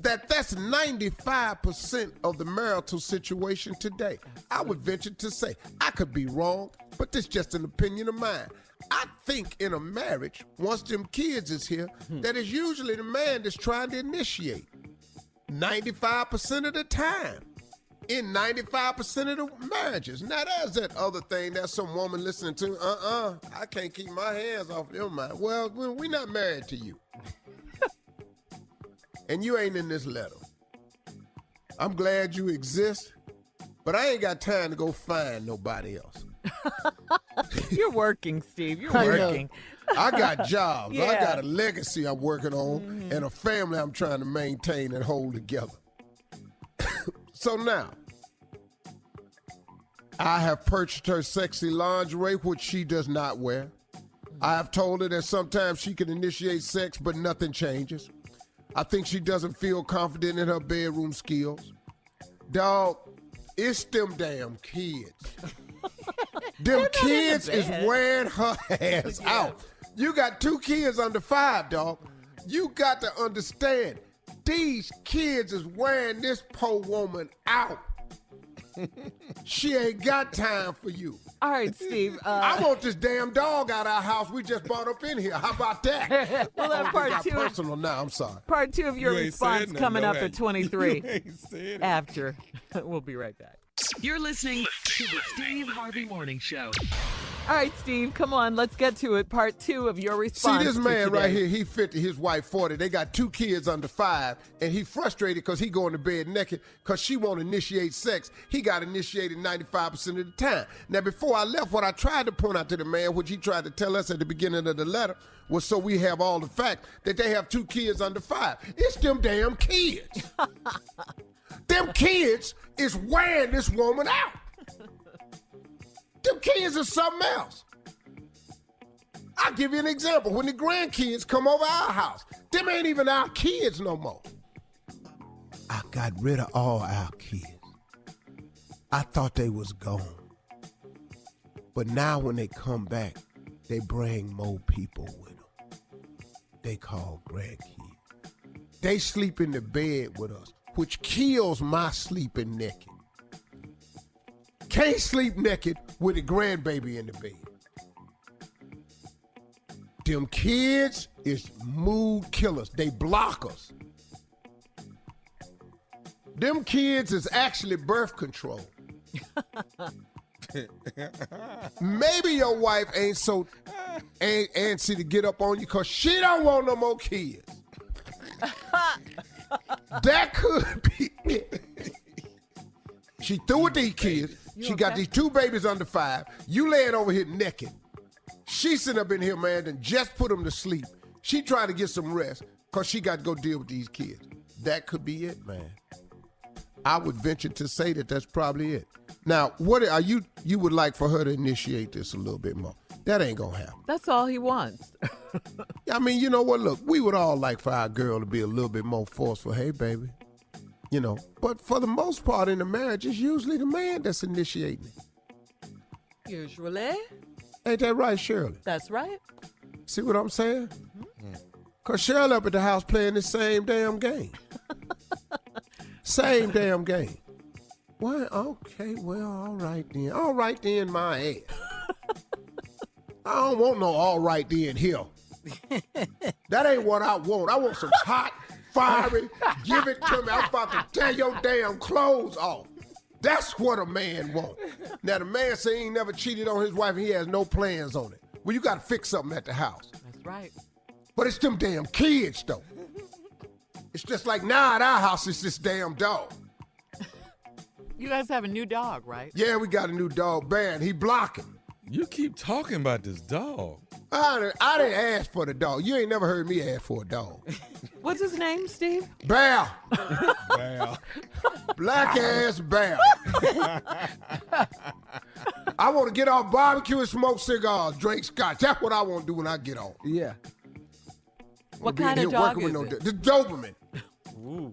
that that's 95% of the marital situation today. I would venture to say, I could be wrong, but this is just an opinion of mine. I think in a marriage, once them kids is here, that is usually the man that's trying to initiate. 95% of the time. In 95% of the marriages. Now, there's that other thing. There's some woman listening to, I can't keep my hands off them, man. Well, we're not married to you. And you ain't in this letter. I'm glad you exist, but I ain't got time to go find nobody else. You're working, Steve. You're working. I got jobs. Yeah. I got a legacy I'm working on and a family I'm trying to maintain and hold together. So now, I have purchased her sexy lingerie, which she does not wear. I have told her that sometimes she can initiate sex, but nothing changes. I think she doesn't feel confident in her bedroom skills. Dog, it's them damn kids. Them kids is wearing her ass out. You got 2 kids under 5, dog. You got to understand, these kids is wearing this poor woman out. She ain't got time for you. All right, Steve. I want this damn dog out of our house we just brought up in here. How about that? Well, that part 2. Personal now. I'm sorry. Part 2 of your response coming up at 23. After. After. We'll be right back. You're listening to the Steve Harvey Morning Show. All right, Steve, come on. Let's get to it. Part 2 of your response. See, this man today. right here, he 50, his wife 40. They got 2 kids under 5, and he frustrated because he going to bed naked because she won't initiate sex. He got initiated 95% of the time. Now, before I left, what I tried to point out to the man, which he tried to tell us at the beginning of the letter, was so we have all the facts that they have 2 kids under 5. It's them damn kids. Them kids is wearing this woman out. Them kids are something else. I'll give you an example. When the grandkids come over our house, them ain't even our kids no more. I got rid of all our kids. I thought they was gone. But now when they come back, they bring more people with them. They call grandkids. They sleep in the bed with us, which kills my sleeping naked. Can't sleep naked with a grandbaby in the bed. Them kids is mood killers. They block us. Them kids is actually birth control. Maybe your wife ain't so antsy to get up on you because she don't want no more kids. That could be it. She threw with these kids. She got these 2 babies under 5. You laying over here naked. She sitting up in here, man, and just put them to sleep. She trying to get some rest because she got to go deal with these kids. That could be it, man. I would venture to say that that's probably it. Now, what are you would like for her to initiate this a little bit more? That ain't going to happen. That's all he wants. I mean, you know what? Look, we would all like for our girl to be a little bit more forceful. Hey, baby. You know, but for the most part in the marriage, it's usually the man that's initiating it. Usually. Ain't that right, Shirley? That's right. See what I'm saying? Because Shirley up at the house playing the same damn game. Same damn game. Well, okay, well, all right then. All right then, my ass. I don't want no all right then here. That ain't what I want. I want some hot, fiery, give it to me. I'm about to tear your damn clothes off. That's what a man wants. Now, the man say he ain't never cheated on his wife and he has no plans on it. Well, you got to fix something at the house. That's right. But it's them damn kids, though. It's just like now at our house, it's this damn dog. You guys have a new dog, right? Yeah, we got a new dog, Bear, and he blocking. You keep talking about this dog. I didn't ask for the dog. You ain't never heard me ask for a dog. What's his name, Steve? Bear. Wow. Black ass Bear. I want to get off barbecue and smoke cigars, drink scotch. That's what I want to do when I get off. Yeah. What kind of dog is it? The Doberman. Ooh.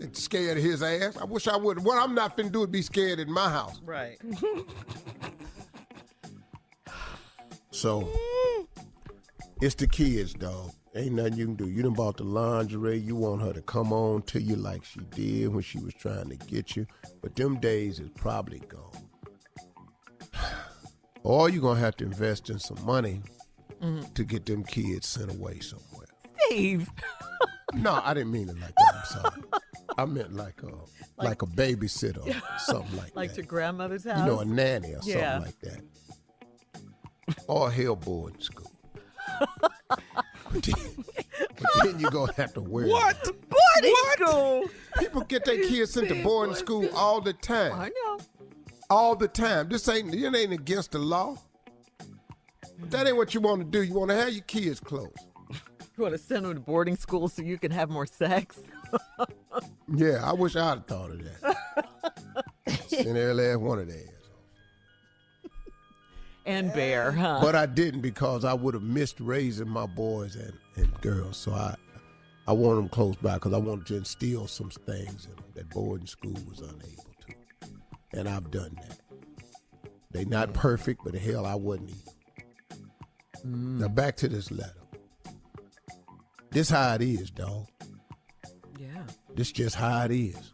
It's scared of his ass. I wish I would. What I'm not finna do is be scared in my house. Right. So, it's the kids, dog. Ain't nothing you can do. You done bought the lingerie. You want her to come on to you like she did when she was trying to get you. But them days is probably gone. or you're going to have to invest in some money to get them kids sent away somewhere. Steve. No, I didn't mean it like that. I'm sorry. I meant like a babysitter or something like that. Like to grandmother's house? You know, a nanny or something Yeah. like that. Or a hell boarding school. But then you're going to have to worry. What? Boarding school? People get their kids sent to boarding school all the time. I know. All the time. It ain't against the law. That ain't what you want to do. You want to have your kids close. You want to send them to boarding school so you can have more sex? Yeah, I wish I'd have thought of that. Send every last one of theirs. And bear, huh? But I didn't because I would have missed raising my boys and girls. So I want them close by because I wanted to instill some things in them that boarding school was unable to. And I've done that. They not perfect, but the hell I wouldn't either. Now back to this letter. This how it is, dog. Yeah. This just how it is.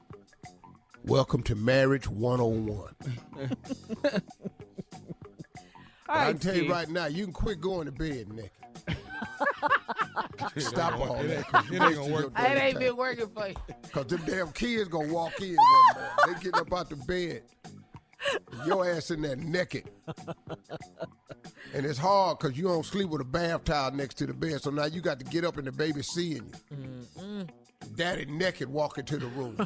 Welcome to Marriage 101. All right, I can tell Steve. you right now, you can quit going to bed naked. Stop all that. It ain't gonna work. It ain't been working for you. Because them damn kids gonna walk in one morning. They getting up out the bed. Your ass in there naked. And it's hard because you don't sleep with a bath towel next to the bed. So now you got to get up and the baby seeing you. Daddy naked walking to the room.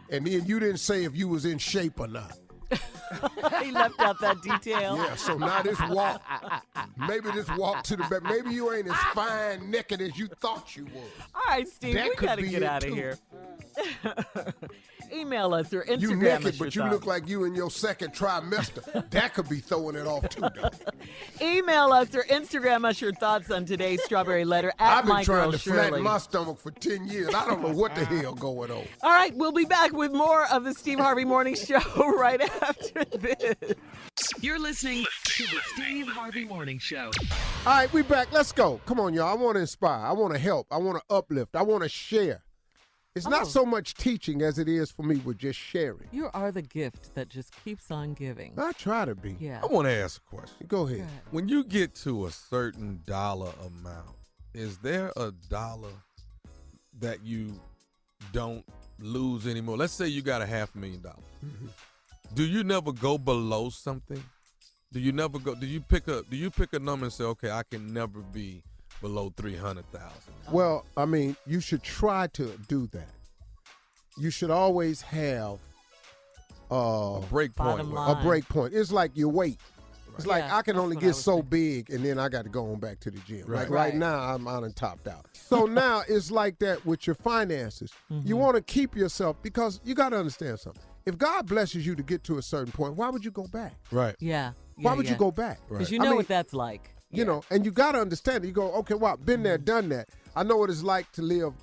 And then you didn't say if you was in shape or not. He left out that detail. Yeah, so now this walk, maybe this walk to the bed, maybe you ain't as fine naked as you thought you was. All right, Steve, That we could got to be get it, out of too. here. Email us or Instagram You us naked, your but you thoughts. look like you in your second trimester. That could be throwing it off too, though. Email us or Instagram us your thoughts on today's Strawberry Letter at I've been My trying Girl to Shirley. flatten my stomach for 10 years. I don't know what the hell going on. All right, we'll be back with more of the Steve Harvey Morning Show right after this. You're listening to the Steve Harvey Morning Show. All right, we back. Let's go. Come on, y'all. I want to inspire. I want to help. I want to uplift. I want to share. It's not so much teaching as it is for me with just sharing. You are the gift that just keeps on giving. I try to be. Yeah. I want to ask a question. Go ahead. When you get to a certain dollar amount, is there a dollar that you don't lose anymore? Let's say you got $500,000. Mm-hmm. Do you never go below something? Do you never go? Do you pick a number and say, okay, I can never be below 300,000? Well, I mean, you should try to do that. You should always have A break point. Bottom a line. break point. It's like your weight. It's like Yeah, I can that's only what I get was so thinking. big, and then I got to go on back to the gym. Right. Like right Right. now, I'm on and topped out. So now it's like that with your finances. You want to keep yourself because you got to understand something. If God blesses you to get to a certain point, why would you go back? Right. Yeah. Why would you go back? Because you I know mean, what that's like. You know, and you got to understand it. You go, okay, well, been there, done that. I know what it's like to live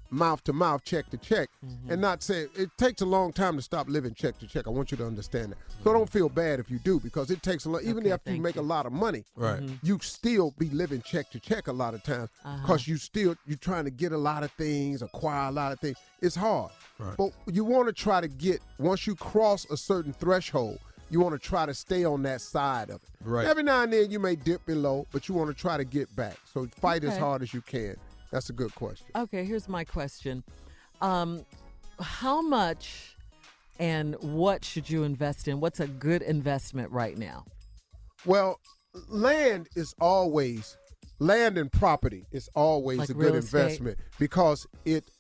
mouth to mouth, check to check, and not say it takes a long time to stop living check to check. I want you to understand that. So don't feel bad if you do, because it takes a lot. Even Okay, after you thank make a lot of money, Right. you still be living check to check a lot of times because you're trying to get a lot of things, acquire a lot of things. It's hard, Right. but you want to try to get, once you cross a certain threshold, you want to try to stay on that side of it. Right. Every now and then you may dip below, but you want to try to get back. So fight as Okay. hard as you can. That's a good question. Okay, here's my question. How much and what should you invest in? What's a good investment right now? Well, land and property is always Like a good real estate? investment because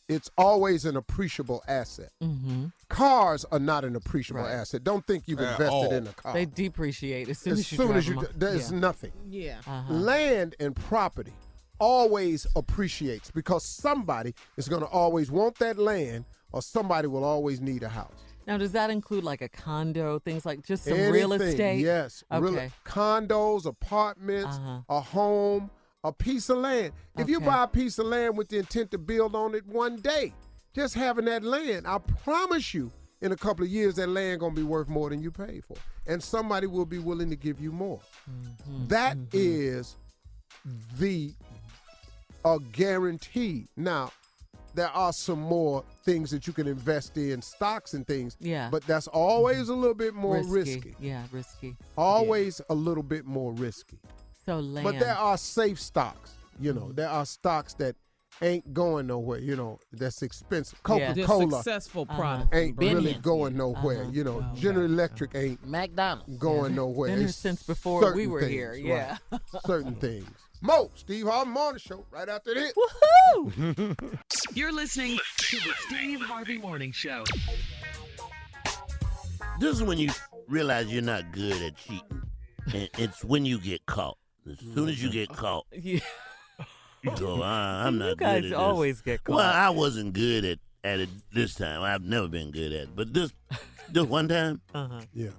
it's always an appreciable asset. Mm-hmm. Cars are not an appreciable Right. asset. Don't think you've At invested all. in a car. They depreciate as soon as as you soon drive as you them do, off. there's Yeah. nothing. Yeah. Land and property always appreciates because somebody is going to always want that land or somebody will always need a house. Now, does that include like a condo, things like just some real Anything, estate? Yes. Okay. Condos, apartments, a home, a piece of land. If you Okay. buy a piece of land with the intent to build on it one day, just having that land, I promise you, in a couple of years, that land going to be worth more than you paid for. And somebody will be willing to give you more. That is the guarantee. Now, there are some more things that you can invest in, stocks and things. Yeah. But that's always a little bit more risky. Yeah, risky. Always a little bit more risky. So land. But there are safe stocks. You know, there are stocks that ain't going nowhere. You know, that's expensive. Coca-Cola. Successful product. Ain't really going nowhere. You know, General Electric ain't McDonald's going nowhere. Been here It's since before certain we were things, here. Yeah. right. Certain things. Mo, Steve Harvey Morning Show, right after this. Woohoo! You're listening to the Steve Harvey Morning Show. This is when you realize you're not good at cheating. And it's when you get caught. As soon as you get caught, Yeah. you go, I'm not You good at guys this. always get caught. Well, I wasn't good at it this time. I've never been good at it. But this one time, Yeah.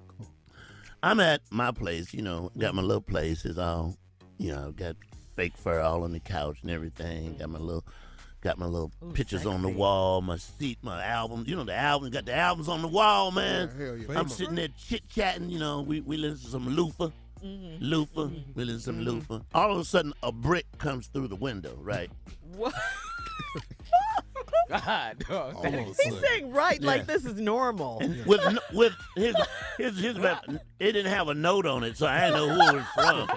I'm at my place, you know, got my little place. It's all, you know, got fake fur all on the couch and everything. Got my little pictures on the wall, my seat, my album. You know, the album, got the albums on the wall, man. Yeah, hell yeah. I'm sitting there chit-chatting, you know, we listen to some Luther. Luther, we listen to some Luther. All of a sudden, a brick comes through the window, right? What? God, dog. He's saying like this is normal. And with his it didn't have a note on it, so I didn't know who it was from.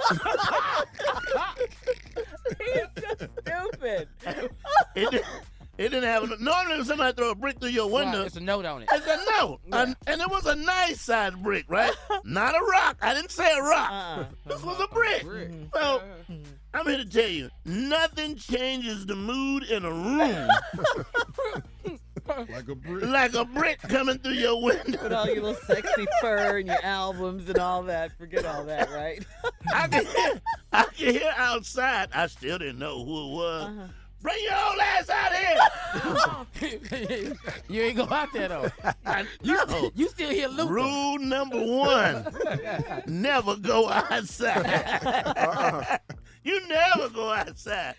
He's so stupid. It didn't have a note. Normally, if somebody throw a brick through your window, Right, it's a note on it. it's a note. And it was a nice size brick, right? Not a rock. I didn't say a rock. This was a brick. So, I'm here to tell you, nothing changes the mood in a room like a brick coming through your window. With all your little sexy fur and your albums and all that. Forget all that, right? I can hear outside. I still didn't know who it was. Bring your old ass out here. You ain't go out there, though. You still hear Luther. Rule number 1, never go outside. You never go outside.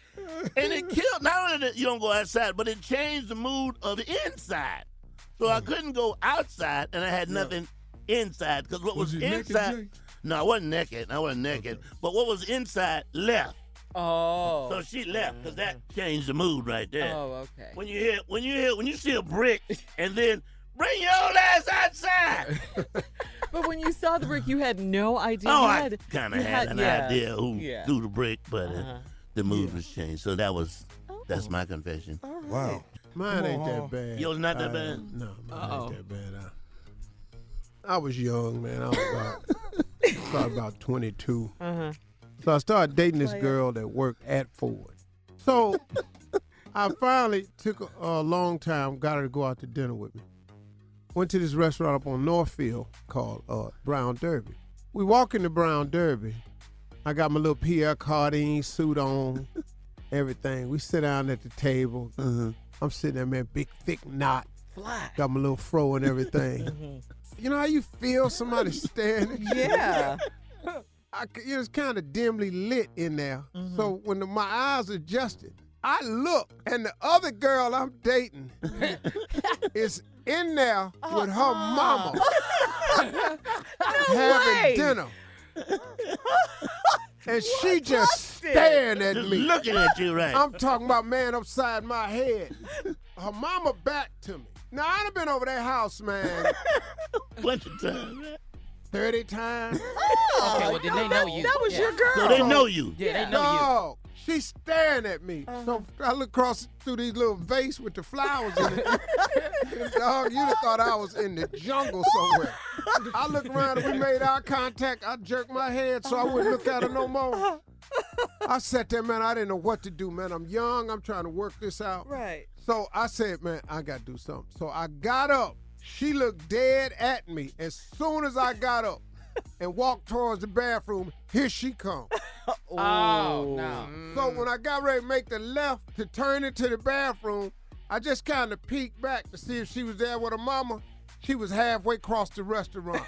And it killed, not only that you don't go outside, but it changed the mood of the inside. So I couldn't go outside, and I had nothing inside. Because what was you naked, inside, Jay? no, I wasn't naked. Okay. But what was inside left. Oh. So she left because that changed the mood right there. Oh, okay. When you see a brick and then bring your old ass outside. But when you saw the brick, you had no idea. I kind of had an idea who Yeah. threw the brick, but the mood was changed. So that's my confession. Wow. Mine ain't that bad. Yours not that bad? No, mine ain't that bad. I was young, man. I was probably about 22. So I started dating this girl that worked at Ford. So I finally took a long time, got her to go out to dinner with me. Went to this restaurant up on Northfield called Brown Derby. We walk into Brown Derby. I got my little Pierre Cardin suit on, everything. We sit down at the table. I'm sitting there, man, big, thick knot. Fly. Got my little fro and everything. You know how you feel somebody staring at you? Yeah. It was kind of dimly lit in there. So when my eyes adjusted, I look, and the other girl I'm dating is in there with her mama having dinner. And she just staring at Just me. looking at you, right? I'm talking about, man, upside my head. Her mama back to me. Now, I done been over that house, man. Bunch of times, man. 30 times. Okay, well, then they know you. That was your girl. So they know you. Yeah, they know Dog, she's staring at me. So I look across through these little vase with the flowers in it. Dog, you'd have thought I was in the jungle somewhere. I look around and we made eye contact. I jerked my head so I wouldn't look at her no more. I sat there, man, I didn't know what to do, man. I'm young. I'm trying to work this out. Right. So I said, man, I got to do something. So I got up. She looked dead at me. As soon as I got up and walked towards the bathroom, here she come. Oh, no. So when I got ready to make the left to turn into the bathroom, I just kind of peeked back to see if she was there with her mama. She was halfway across the restaurant.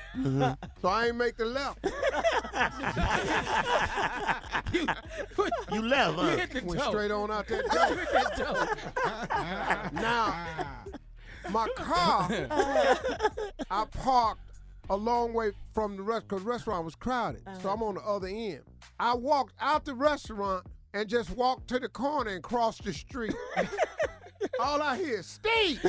So I ain't make the left. You left, huh? Went straight on out that door. Now, my car, I parked a long way from the restaurant because the restaurant was crowded. So I'm on the other end. I walked out the restaurant and just walked to the corner and crossed the street. All I hear is Steve.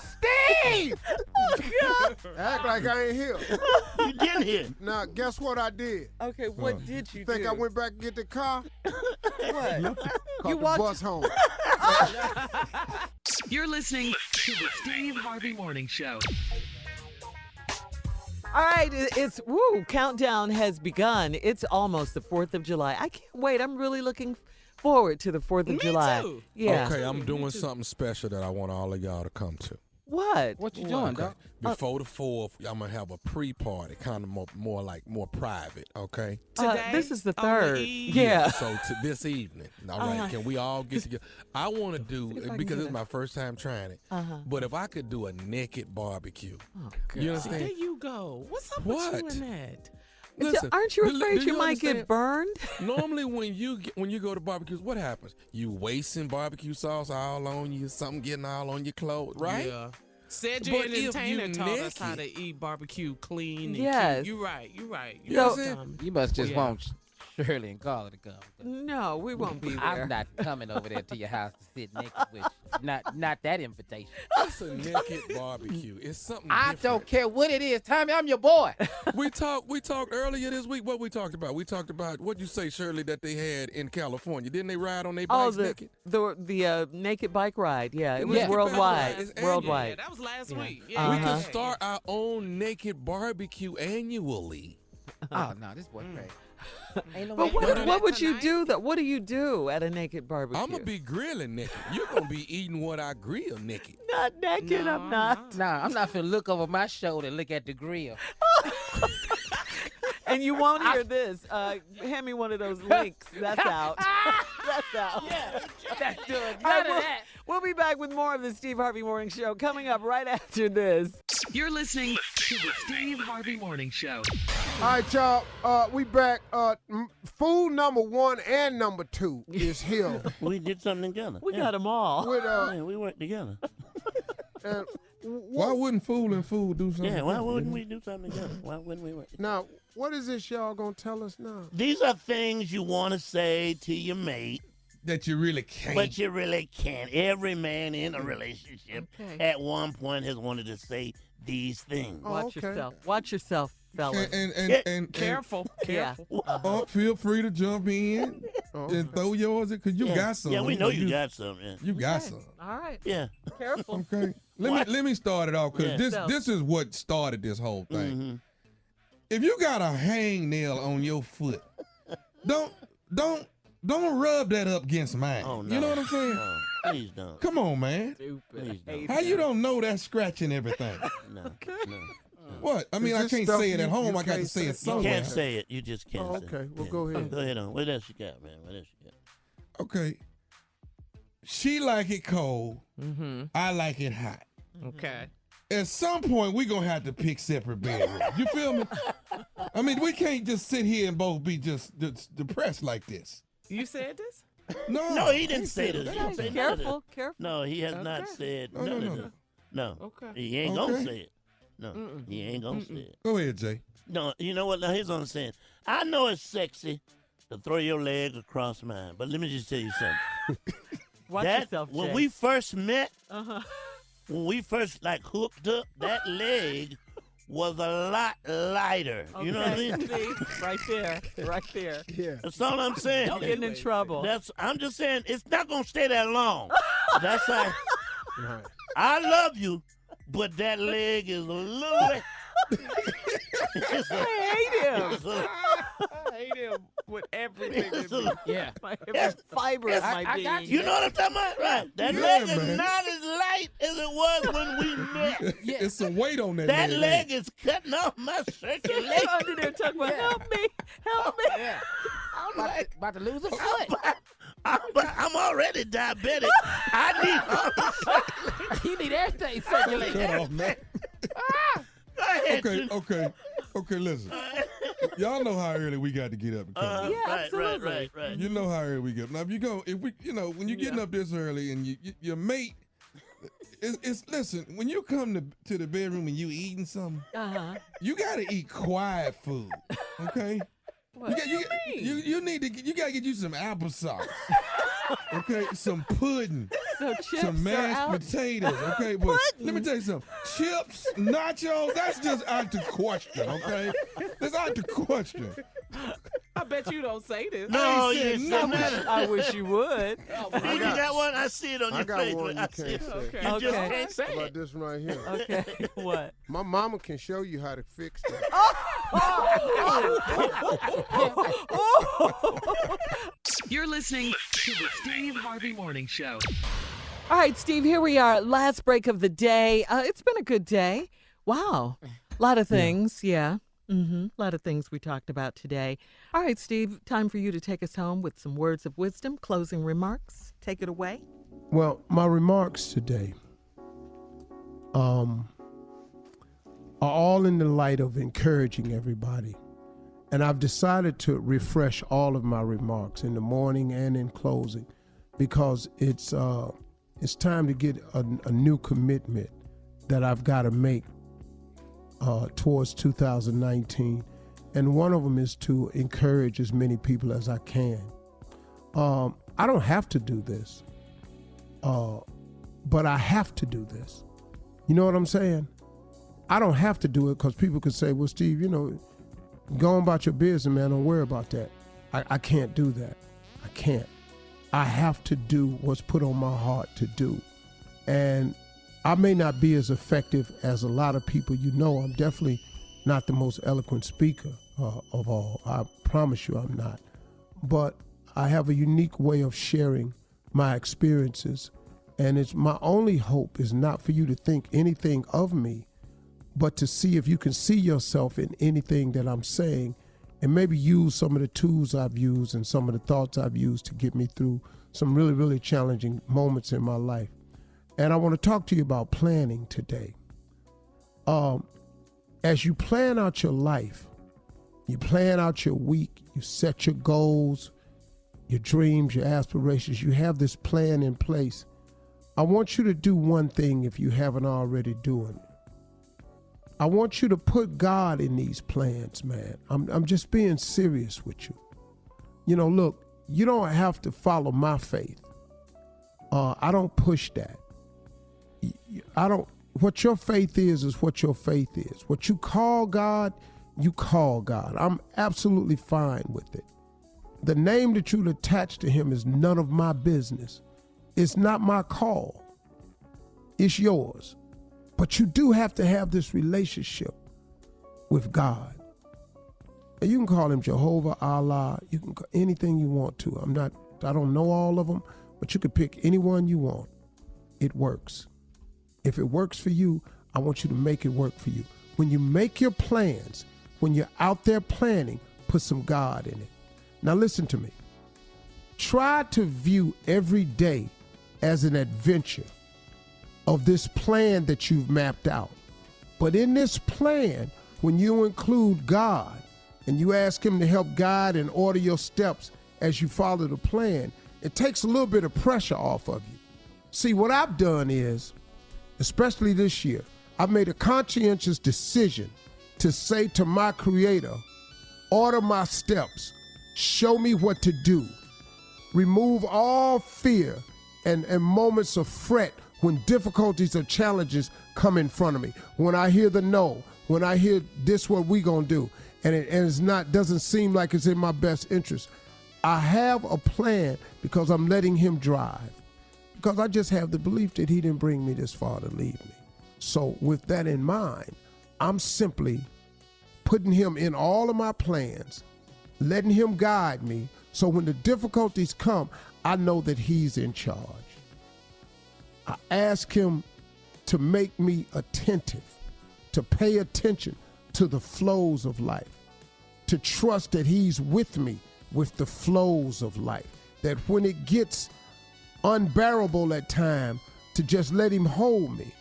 Steve. Oh, God. Act like I ain't here. You didn't hear. Now, guess what I did? Okay, what did you Think do? I went back and get the car? What? Caught the bus home. You're listening to the Steve Harvey Morning Show. All right, it's countdown has begun. It's almost the 4th of July. I can't wait. I'm really looking forward to the 4th of July. Too. Yeah. Okay, I'm doing something special that I want all of y'all to come to. What? What you doing, dog? Before the 4th, I'm gonna have a pre-party, kind of more private. Okay. Today? This is the On the 3rd. eve? Yeah. So this evening, all right, can we all get together? I want to do if I can because do it's that. my first time trying it. But if I could do a naked barbecue, Oh, you God. There understand? you go. What's up What? with you in that? Listen, Aren't you do- afraid do you might understand? get burned? Normally, when you go to barbecues, what happens? You wasting barbecue sauce all on you, something getting all on your clothes, right? Yeah. Cedric But and if Entertainer you taught us how naked- to eat barbecue clean and Yes. cute. You're right. You're right. You know You're what I'm saying? dumb. You must just Yeah. want Shirley and Carla to come. No, we won't be there. I'm not coming over there to your house to sit naked with you. Not that invitation. It's a naked barbecue. It's something I different. don't care what it is. Tommy, I'm your boy. We talked earlier this week. What we talked about? We talked about what you say, Shirley, that they had in California. Didn't they ride on their Oh, bikes naked? the naked bike ride. Yeah, it was Yeah. worldwide. It's Yeah, Worldwide. that was last Yeah. week. Yeah, We yeah, could yeah. start our own naked barbecue annually. Oh, no, this boy crazy. Ain't no But way. what would you do? What do you do at a naked barbecue? I'm gonna be grilling naked. You're gonna be eating what I grill naked. not naked. No, I'm not. Nah, I'm not finna look over my shoulder and look at the grill. And you won't hear this. Hand me one of those links. That's out. That's out. That's doing All right, none of we'll, that. we'll be back with more of the Steve Harvey Morning Show coming up right after this. You're listening to the Steve Harvey Morning Show. All right, y'all. We back. Food number 1 and number 2 is here. We did something together. We got them all. With Yeah, we worked together. and Why wouldn't food and food do something? Yeah, why different? wouldn't we do something together? Why wouldn't we work? now, what is this y'all gonna tell us now? These are things you want to say to your mate, That you really can't. but you really can't. Every man in a relationship at one point has wanted to say these things. Oh, Watch okay. yourself. Watch yourself, fellas. And Careful. Yeah. feel free to jump in and throw yours in, because you got some. Yeah, we know you got some. Yeah. You got some. All right. Yeah. Careful. Okay. Let me start it off, because Yeah. this is what started this whole thing. Mm-hmm. If you got a hangnail on your foot, don't rub that up against mine. Oh, no. You know what I'm saying? No, please don't. Come on, man. Stupid. Please don't. How you don't know that's scratching everything? No, no. What? I mean, Is I this can't stuff say it at you home. I got to can't say it You somewhere. can't say it. You just can't Oh, say okay. it. Well, Yeah. go ahead. Go ahead on. What else you got, man? What else you got? Okay. She like it cold. Mm-hmm. I like it hot. Okay. At some point, we going to have to pick separate bedrooms. You feel me? I mean, we can't just sit here and both be just depressed like this. You said this? No. No, he didn't say this. He Yeah, didn't say none of this. careful. Careful. No, he has not said No, none no, of no. this. No. Okay. He ain't gonna Okay. say it. No, he ain't gonna say it. Go ahead, Jay. No, you know what? Now here's what I'm saying. I know it's sexy to throw your leg across mine, but let me just tell you something. Watch That yourself, when Jay. we first met, Uh-huh. when we first like hooked up, that leg was a lot lighter. You know what I mean? See? Right there. Right there. Yeah. That's all I'm saying. Don't get in trouble. I'm just saying it's not gonna stay that long. That's how Right. I love you, but that leg is a little. It's a- I hate him. it's a- I hate him with everything. it's in me. a- Yeah. Every fiber of my I got being. You know what I'm talking about? Right. That Yeah, leg is man. not as light as it was when we met. It's some weight on that That leg. leg is cutting off my circulation. You're under there talking about, help me. Help me. Yeah. I'm like, About to lose a foot. I'm already diabetic. I need all the You need everything circulating. Cut off, man. Go ahead. Okay, listen. Y'all know how early we got to get up and come. Yeah, absolutely. Right. You know how early we get up. Now, when you're getting up this early and your mate, listen, when you come to the bedroom and you eating something, Uh-huh. you got to eat quiet food, okay? What? You need to. You got to get you some applesauce. Okay, some pudding. So chips some are mashed out. potatoes, okay? But let me tell you something. Chips, nachos, that's just out the question, okay? That's out the question. I bet you don't say this. No, ain't said you nothing. I wish you would. You got one? I see it on I your got face. one I you see can't it. say. Okay. You just Okay. can't say How about it. this one right here? Okay, what? My mama can show you how to fix that. You're listening to the Steve Harvey Morning Show. All right, Steve, here we are. Last break of the day. It's been a good day. Wow. A lot of things, yeah. A lot of things we talked about today. All right, Steve, time for you to take us home with some words of wisdom, closing remarks. Take it away. Well, my remarks today are all in the light of encouraging everybody. And I've decided to refresh all of my remarks in the morning and in closing because it's time to get a new commitment that I've got to make towards 2019. And one of them is to encourage as many people as I can. I don't have to do this, but I have to do this. You know what I'm saying? I don't have to do it because people could say, well, Steve, go on about your business, man. Don't worry about that. I can't do that. I can't. I have to do what's put on my heart to do. And I may not be as effective as a lot of people. I'm definitely not the most eloquent speaker of all. I promise you I'm not. But I have a unique way of sharing my experiences. And it's my only hope is not for you to think anything of me, but to see if you can see yourself in anything that I'm saying and maybe use some of the tools I've used and some of the thoughts I've used to get me through some really, really challenging moments in my life. And I want to talk to you about planning today. As you plan out your life, you plan out your week, you set your goals, your dreams, your aspirations, you have this plan in place. I want you to do one thing if you haven't already doing it. I want you to put God in these plans, man. I'm just being serious with you. Look, you don't have to follow my faith. I don't push that. What your faith is what your faith is. What you call God, you call God. I'm absolutely fine with it. The name that you'll attach to him is none of my business. It's not my call. It's yours. But you do have to have this relationship with God. And you can call him Jehovah, Allah. You can call anything you want to. I don't know all of them, but you can pick any one you want. It works. If it works for you, I want you to make it work for you. When you make your plans, when you're out there planning, put some God in it. Now listen to me. Try to view every day as an adventure of this plan that you've mapped out. But in this plan, when you include God and you ask him to help guide and order your steps as you follow the plan, it takes a little bit of pressure off of you. See, what I've done is, especially this year, I've made a conscientious decision to say to my Creator, order my steps, show me what to do, remove all fear and moments of fret when difficulties or challenges come in front of me. When I hear the no, when I hear this what we gonna do, and it's not, doesn't seem like it's in my best interest, I have a plan because I'm letting him drive. Because I just have the belief that he didn't bring me this far to leave me. So with that in mind, I'm simply putting him in all of my plans, letting him guide me, so when the difficulties come, I know that he's in charge. I ask him to make me attentive, to pay attention to the flows of life, to trust that he's with me with the flows of life, that when it gets unbearable at times, to just let him hold me.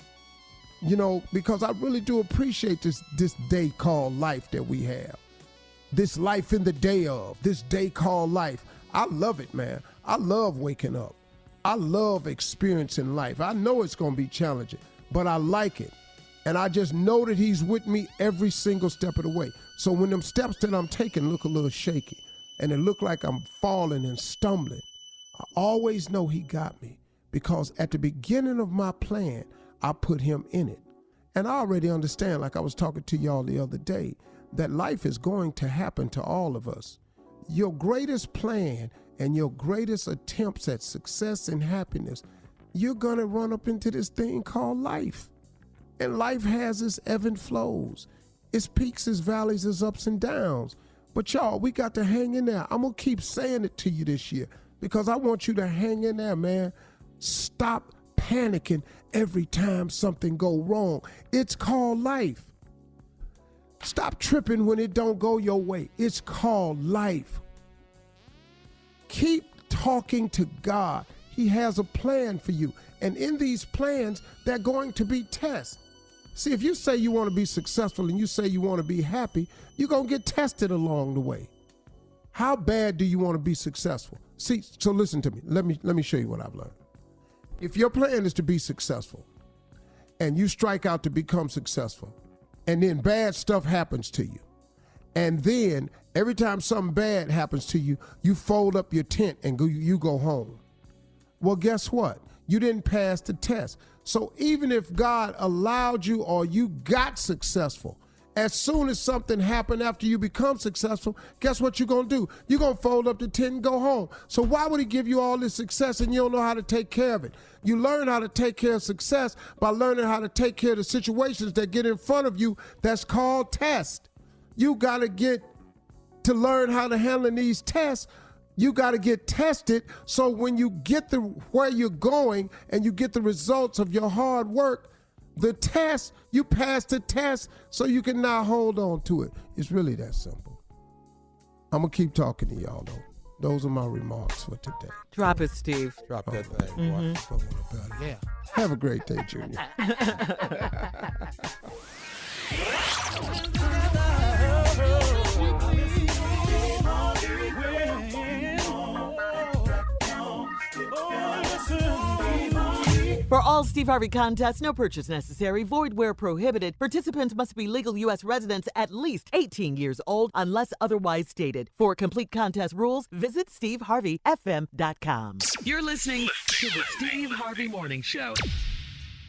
Because I really do appreciate this day called life that we have. This life in the day of, this day called life. I love it, man. I love waking up. I love experiencing life. I know it's going to be challenging, but I like it. And I just know that he's with me every single step of the way. So when them steps that I'm taking look a little shaky and it look like I'm falling and stumbling, I always know he got me because at the beginning of my plan, I put him in it. And I already understand, like I was talking to y'all the other day, that life is going to happen to all of us. Your greatest plan and your greatest attempts at success and happiness, you're going to run up into this thing called life. And life has its ebb and flows. Its peaks, its valleys, its ups and downs. But y'all, we got to hang in there. I'm going to keep saying it to you this year because I want you to hang in there, man. Stop panicking every time something go wrong. It's called life. Stop tripping when it don't go your way. It's called life. Keep talking to God. He has a plan for you. And in these plans, they're going to be tests. See, if you say you want to be successful and you say you want to be happy, you're going to get tested along the way. How bad do you want to be successful? See, so listen to me. Let me show you what I've learned. If your plan is to be successful and you strike out to become successful and then bad stuff happens to you, and then every time something bad happens to you, you fold up your tent and you go home. Well, guess what? You didn't pass the test. So even if God allowed you or you got successful, as soon as something happened after you become successful, guess what you're going to do? You're going to fold up the tent and go home. So why would he give you all this success and you don't know how to take care of it? You learn how to take care of success by learning how to take care of the situations that get in front of you. That's called test. You got to get to learn how to handle these tests. You got to get tested so when you get where you're going and you get the results of your hard work, the test, you pass the test so you can now hold on to it. It's really that simple. I'm going to keep talking to y'all, though. Those are my remarks for today. Drop it, Steve. Drop that thing. Yeah. Have a great day, Junior. For all Steve Harvey contests, no purchase necessary, void where prohibited. Participants must be legal U.S. residents at least 18 years old unless otherwise stated. For complete contest rules, visit steveharveyfm.com. You're listening to the Steve Harvey Morning Show.